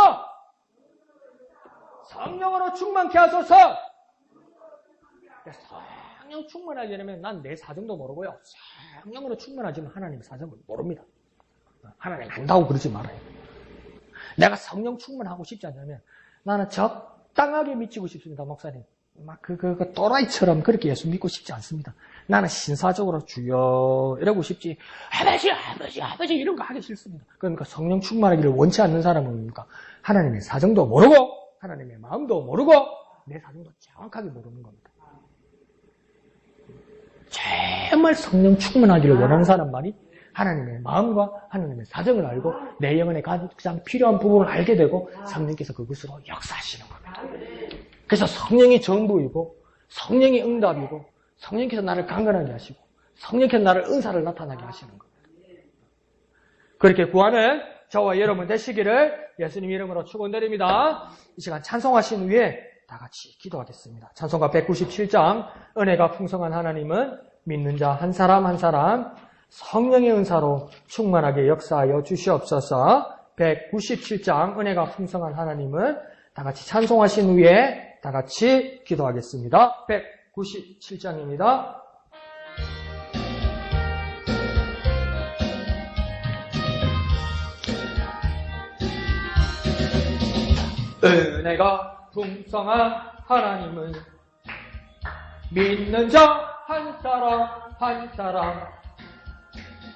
성령으로 충만케 하소서. 성령 충만하게 되려면 난 내 사정도 모르고요. 성령으로 충만하지만 하나님 사정을 모릅니다. 하나님 안다고 그러지 말아요. 내가 성령 충만하고 싶지 않냐면 나는 적당하게 미치고 싶습니다. 목사님. 막 또라이처럼 그렇게 예수 믿고 싶지 않습니다. 나는 신사적으로 주여 이러고 싶지 아버지 이런 거 하기 싫습니다. 그러니까 성령 충만하기를 원치 않는 사람은 뭡니까? 하나님의 사정도 모르고 하나님의 마음도 모르고 내 사정도 정확하게 모르는 겁니다. 정말 성령 충만하기를 원하는 사람만이 하나님의 마음과 하나님의 사정을 알고 내 영혼의 가장 필요한 부분을 알게 되고 성령께서 그것으로 역사하시는 겁니다. 그래서 성령이 전부이고 성령이 응답이고 성령께서 나를 강건하게 하시고 성령께서 나를 은사를 나타나게 하시는 겁니다. 그렇게 구하는 저와 여러분 되시기를 예수님 이름으로 축원드립니다. 이 시간 찬송하신 후에 다 같이 기도하겠습니다. 찬송가 197장 은혜가 풍성한 하나님은 믿는 자 한 사람 한 사람 성령의 은사로 충만하게 역사하여 주시옵소서. 197장 은혜가 풍성한 하나님은 다 같이 찬송하신 후에 다 같이 기도하겠습니다. 197장입니다. 은혜가 풍성한 하나님은 믿는 자 한 사람 한 사람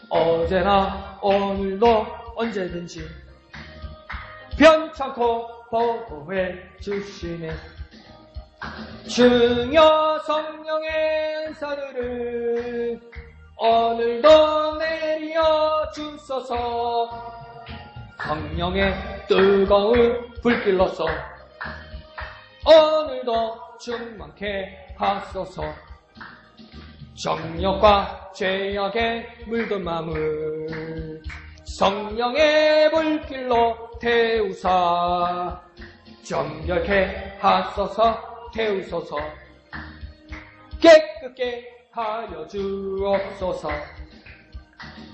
어제나 오늘도 언제든지 변찮고 보호해 주시네. 주여 성령의 은사들을 오늘도 내려 주소서. 성령의 뜨거운 불길로서 오늘도 충만케 하소서. 정욕과 죄악에 물든 마음을 성령의 불길로 태우사 정결케 하소서. 태우소서. 깨끗게 하여 주옵소서.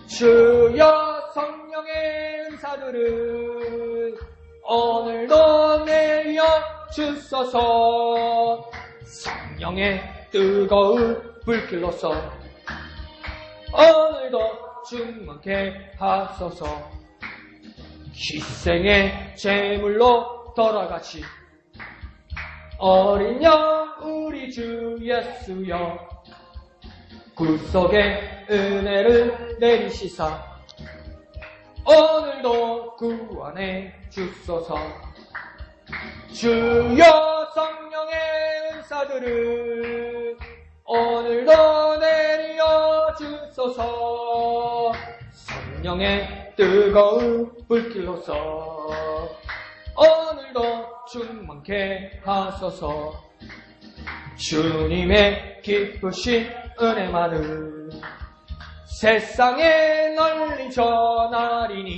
주여 성령의 은사들을 오늘도 내려 주소서. 성령의 뜨거운 불길로서 오늘도 충만케 하소서. 희생의 제물로 돌아가시 어린 양 우리 주 예수여, 구속의 은혜를 내리시사 오늘도 구원해 주소서. 주여 성령의 은사들을 오늘도 내려 주소서. 성령의 뜨거운 불길로서 오늘도 충만케 하소서. 주님의 기쁘신 은혜만을 세상에 널리 전하리니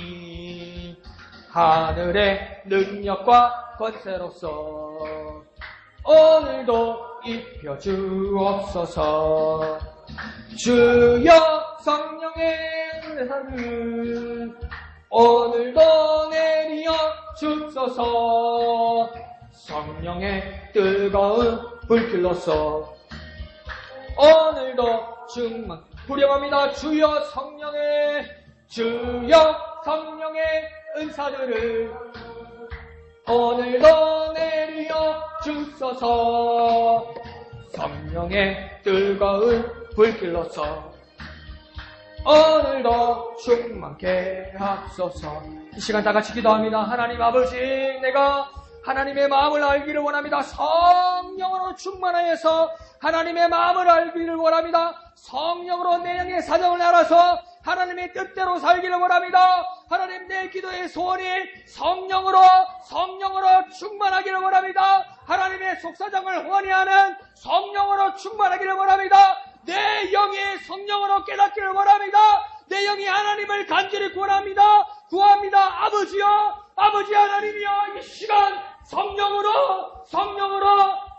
하늘의 능력과 권세로서 오늘도 입혀주옵소서. 주여 성령의 은혜를 오늘도 내려 주소서. 성령의 뜨거운 불길로서 오늘도 충만 부령합니다. 주여 성령의 은사들을 오늘도 내려 주소서. 성령의 뜨거운 불길로서 오늘도 충만케 하소서. 이 시간 다 같이 기도합니다. 하나님 아버지, 내가 하나님의 마음을 알기를 원합니다. 성령으로 충만하여서 하나님의 마음을 알기를 원합니다. 성령으로 내 영의 사정을 알아서 하나님의 뜻대로 살기를 원합니다. 하나님, 내 기도의 소원이 성령으로 충만하기를 원합니다. 하나님의 속사정을 원해하는 성령으로 충만하기를 원합니다. 내 영이 성령으로 깨닫기를 원합니다. 내 영이 하나님을 간절히 구합니다. 아버지 하나님이여, 이 시간 성령으로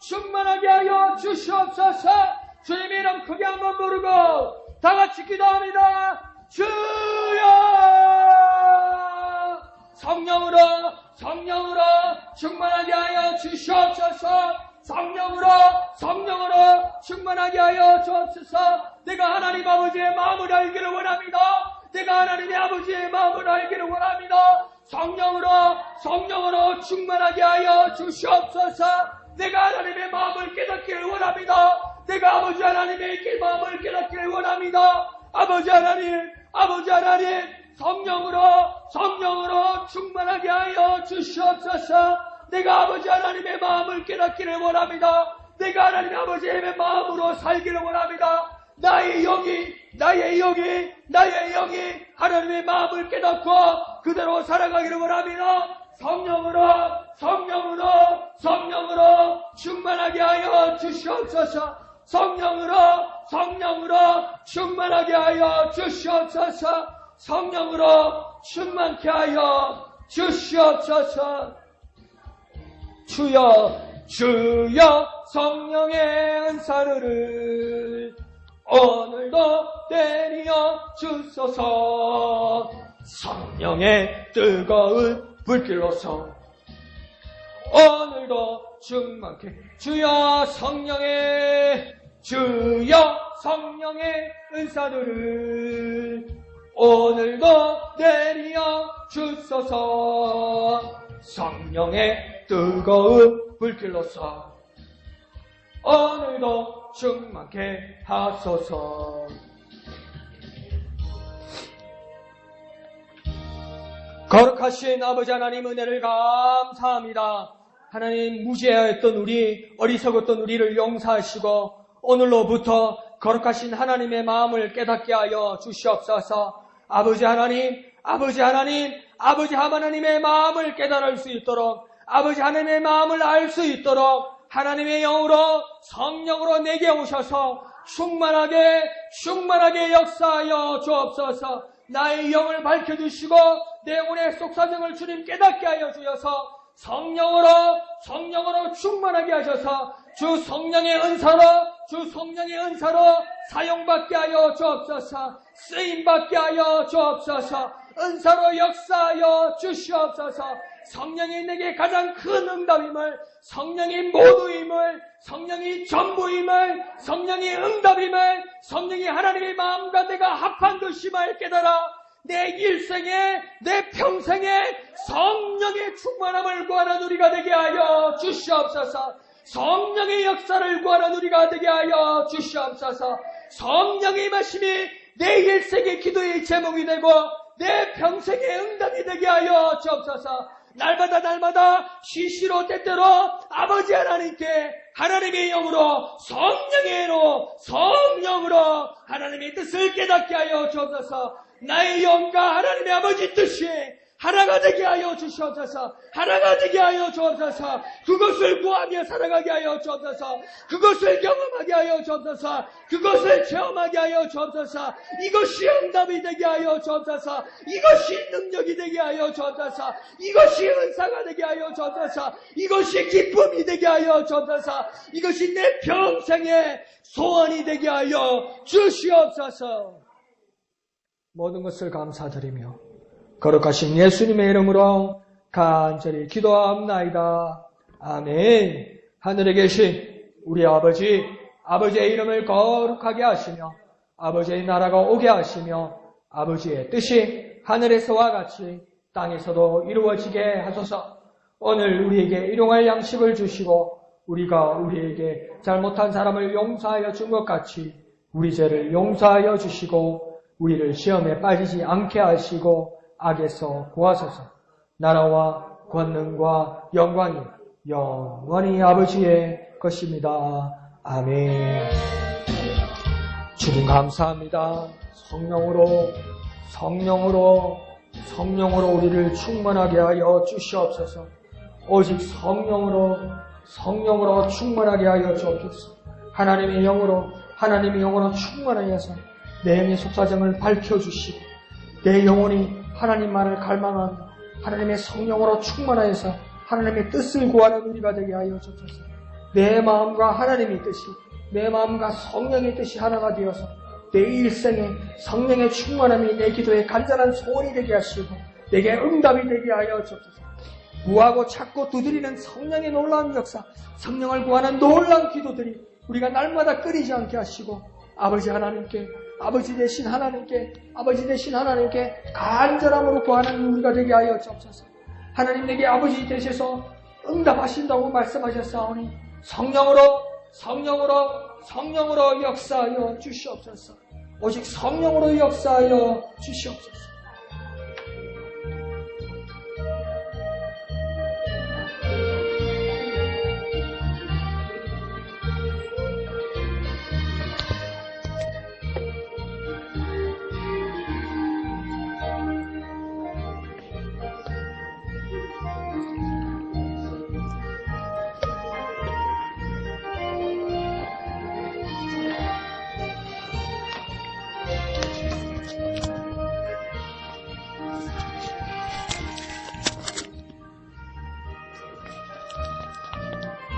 충만하게 하여 주시옵소서. 주님의 이름 크게 한번 부르고 다 같이 기도합니다. 주여 성령으로 충만하게 하여 주시옵소서. 성령으로 충만하게 하여 주옵소서. 내가 하나님 아버지의 마음을 알기를 원합니다. 내가 하나님의 아버지의 마음을 알기를 원합니다. 성령으로 충만하게 하여 주시옵소서. 내가 하나님의 마음을 깨닫기를 원합니다. 내가 아버지 하나님의 마음을 깨닫기를 원합니다. 아버지 하나님, 성령으로 충만하게 하여 주시옵소서. 내가 아버지 하나님의 마음을 깨닫기를 원합니다. 내가 하나님 아버지의 마음으로 살기를 원합니다. 나의 영이 하나님의 마음을 깨닫고 그대로 살아가기를 원합니다. 성령으로 충만하게 하여 주시옵소서. 성령으로 충만하게 하여 주시옵소서. 성령으로 충만케 하여 주시옵소서. 주여 성령의 은사를 오늘도 내려 주소서. 성령의 뜨거운 불길로서 오늘도 충만케. 주여 성령의 은사들을 오늘도 내려 주소서. 성령의 뜨거운 불길로서 오늘도 충만케 하소서. 거룩하신 아버지 하나님, 은혜를 감사합니다. 하나님, 무지하였던 우리, 어리석었던 우리를 용서하시고 오늘로부터 거룩하신 하나님의 마음을 깨닫게 하여 주시옵소서. 아버지 하나님의 마음을 깨달을 수 있도록, 아버지 하나님의 마음을 알 수 있도록 하나님의 영으로, 성령으로 내게 오셔서 충만하게 역사하여 주옵소서. 나의 영을 밝혀주시고 내 영혼의 속사정을 주님 깨닫게 하여 주셔서 성령으로 충만하게 하셔서 주 성령의 은사로 사용받게 하여 주옵소서. 쓰임받게 하여 주옵소서. 은사로 역사하여 주시옵소서. 성령이 내게 가장 큰 응답임을, 성령이 모두임을, 성령이 전부임을, 성령이 응답임을, 성령이 하나님의 마음과 내가 합한 것임을 깨달아 내 일생에, 내 평생에 성령의 충만함을 구하는 우리가 되게 하여 주시옵소서. 성령의 역사를 구하는 우리가 되게 하여 주시옵소서. 성령의 임하심이 내 일생의 기도의 제목이 되고 내 평생의 응답이 되게 하여 주옵소서. 날마다 시시로 때때로 아버지 하나님께 하나님의 영으로 성령으로 하나님의 뜻을 깨닫게 하여 주옵소서. 나의 영과 하나님의 아버지 뜻이 하나가 되게 하여 주시옵소서. 하나가 되게 하여 주옵소서. 그것을 구하며 살아가게 하여 주옵소서. 그것을 경험하게 하여 주옵소서. 그것을 체험하게 하여 주옵소서. 이것이 응답이 되게 하여 주옵소서. 이것이 능력이 되게 하여 주옵소서. 이것이 은사가 되게 하여 주옵소서. 이것이 기쁨이 되게 하여 주옵소서. 이것이 내 평생의 소원이 되게 하여 주시옵소서. 모든 것을 감사드리며 거룩하신 예수님의 이름으로 간절히 기도하옵나이다. 아멘. 하늘에 계신 우리 아버지, 아버지의 이름을 거룩하게 하시며 아버지의 나라가 오게 하시며 아버지의 뜻이 하늘에서와 같이 땅에서도 이루어지게 하소서. 오늘 우리에게 일용할 양식을 주시고 우리가 우리에게 잘못한 사람을 용서하여 준 것 같이 우리 죄를 용서하여 주시고 우리를 시험에 빠지지 않게 하시고 악에서 구하소서. 나라와 권능과 영광이 영원히 아버지의 것입니다. 아멘. 주님 감사합니다. 성령으로 우리를 충만하게 하여 주시옵소서. 오직 성령으로 충만하게 하여 주옵소서. 하나님의 영으로 충만하여서 내 영의 속사정을 밝혀주시고 내 영혼이 하나님만을 갈망하며 하나님의 성령으로 충만하여서 하나님의 뜻을 구하는 우리가 되게 하여 주옵소서. 내 마음과 하나님의 뜻이, 내 마음과 성령의 뜻이 하나가 되어서 내 일생에 성령의 충만함이 내 기도에 간절한 소원이 되게 하시고 내게 응답이 되게 하여 주옵소서. 구하고 찾고 두드리는 성령의 놀라운 역사, 성령을 구하는 놀라운 기도들이 우리가 날마다 끊이지 않게 하시고 아버지 되신 하나님께 간절함으로 구하는 우리가 되게 하여 주옵소서. 하나님 내게 아버지 되셔서 응답하신다고 말씀하셨사오니 성령으로 역사하여 주시옵소서. 오직 성령으로 역사하여 주시옵소서.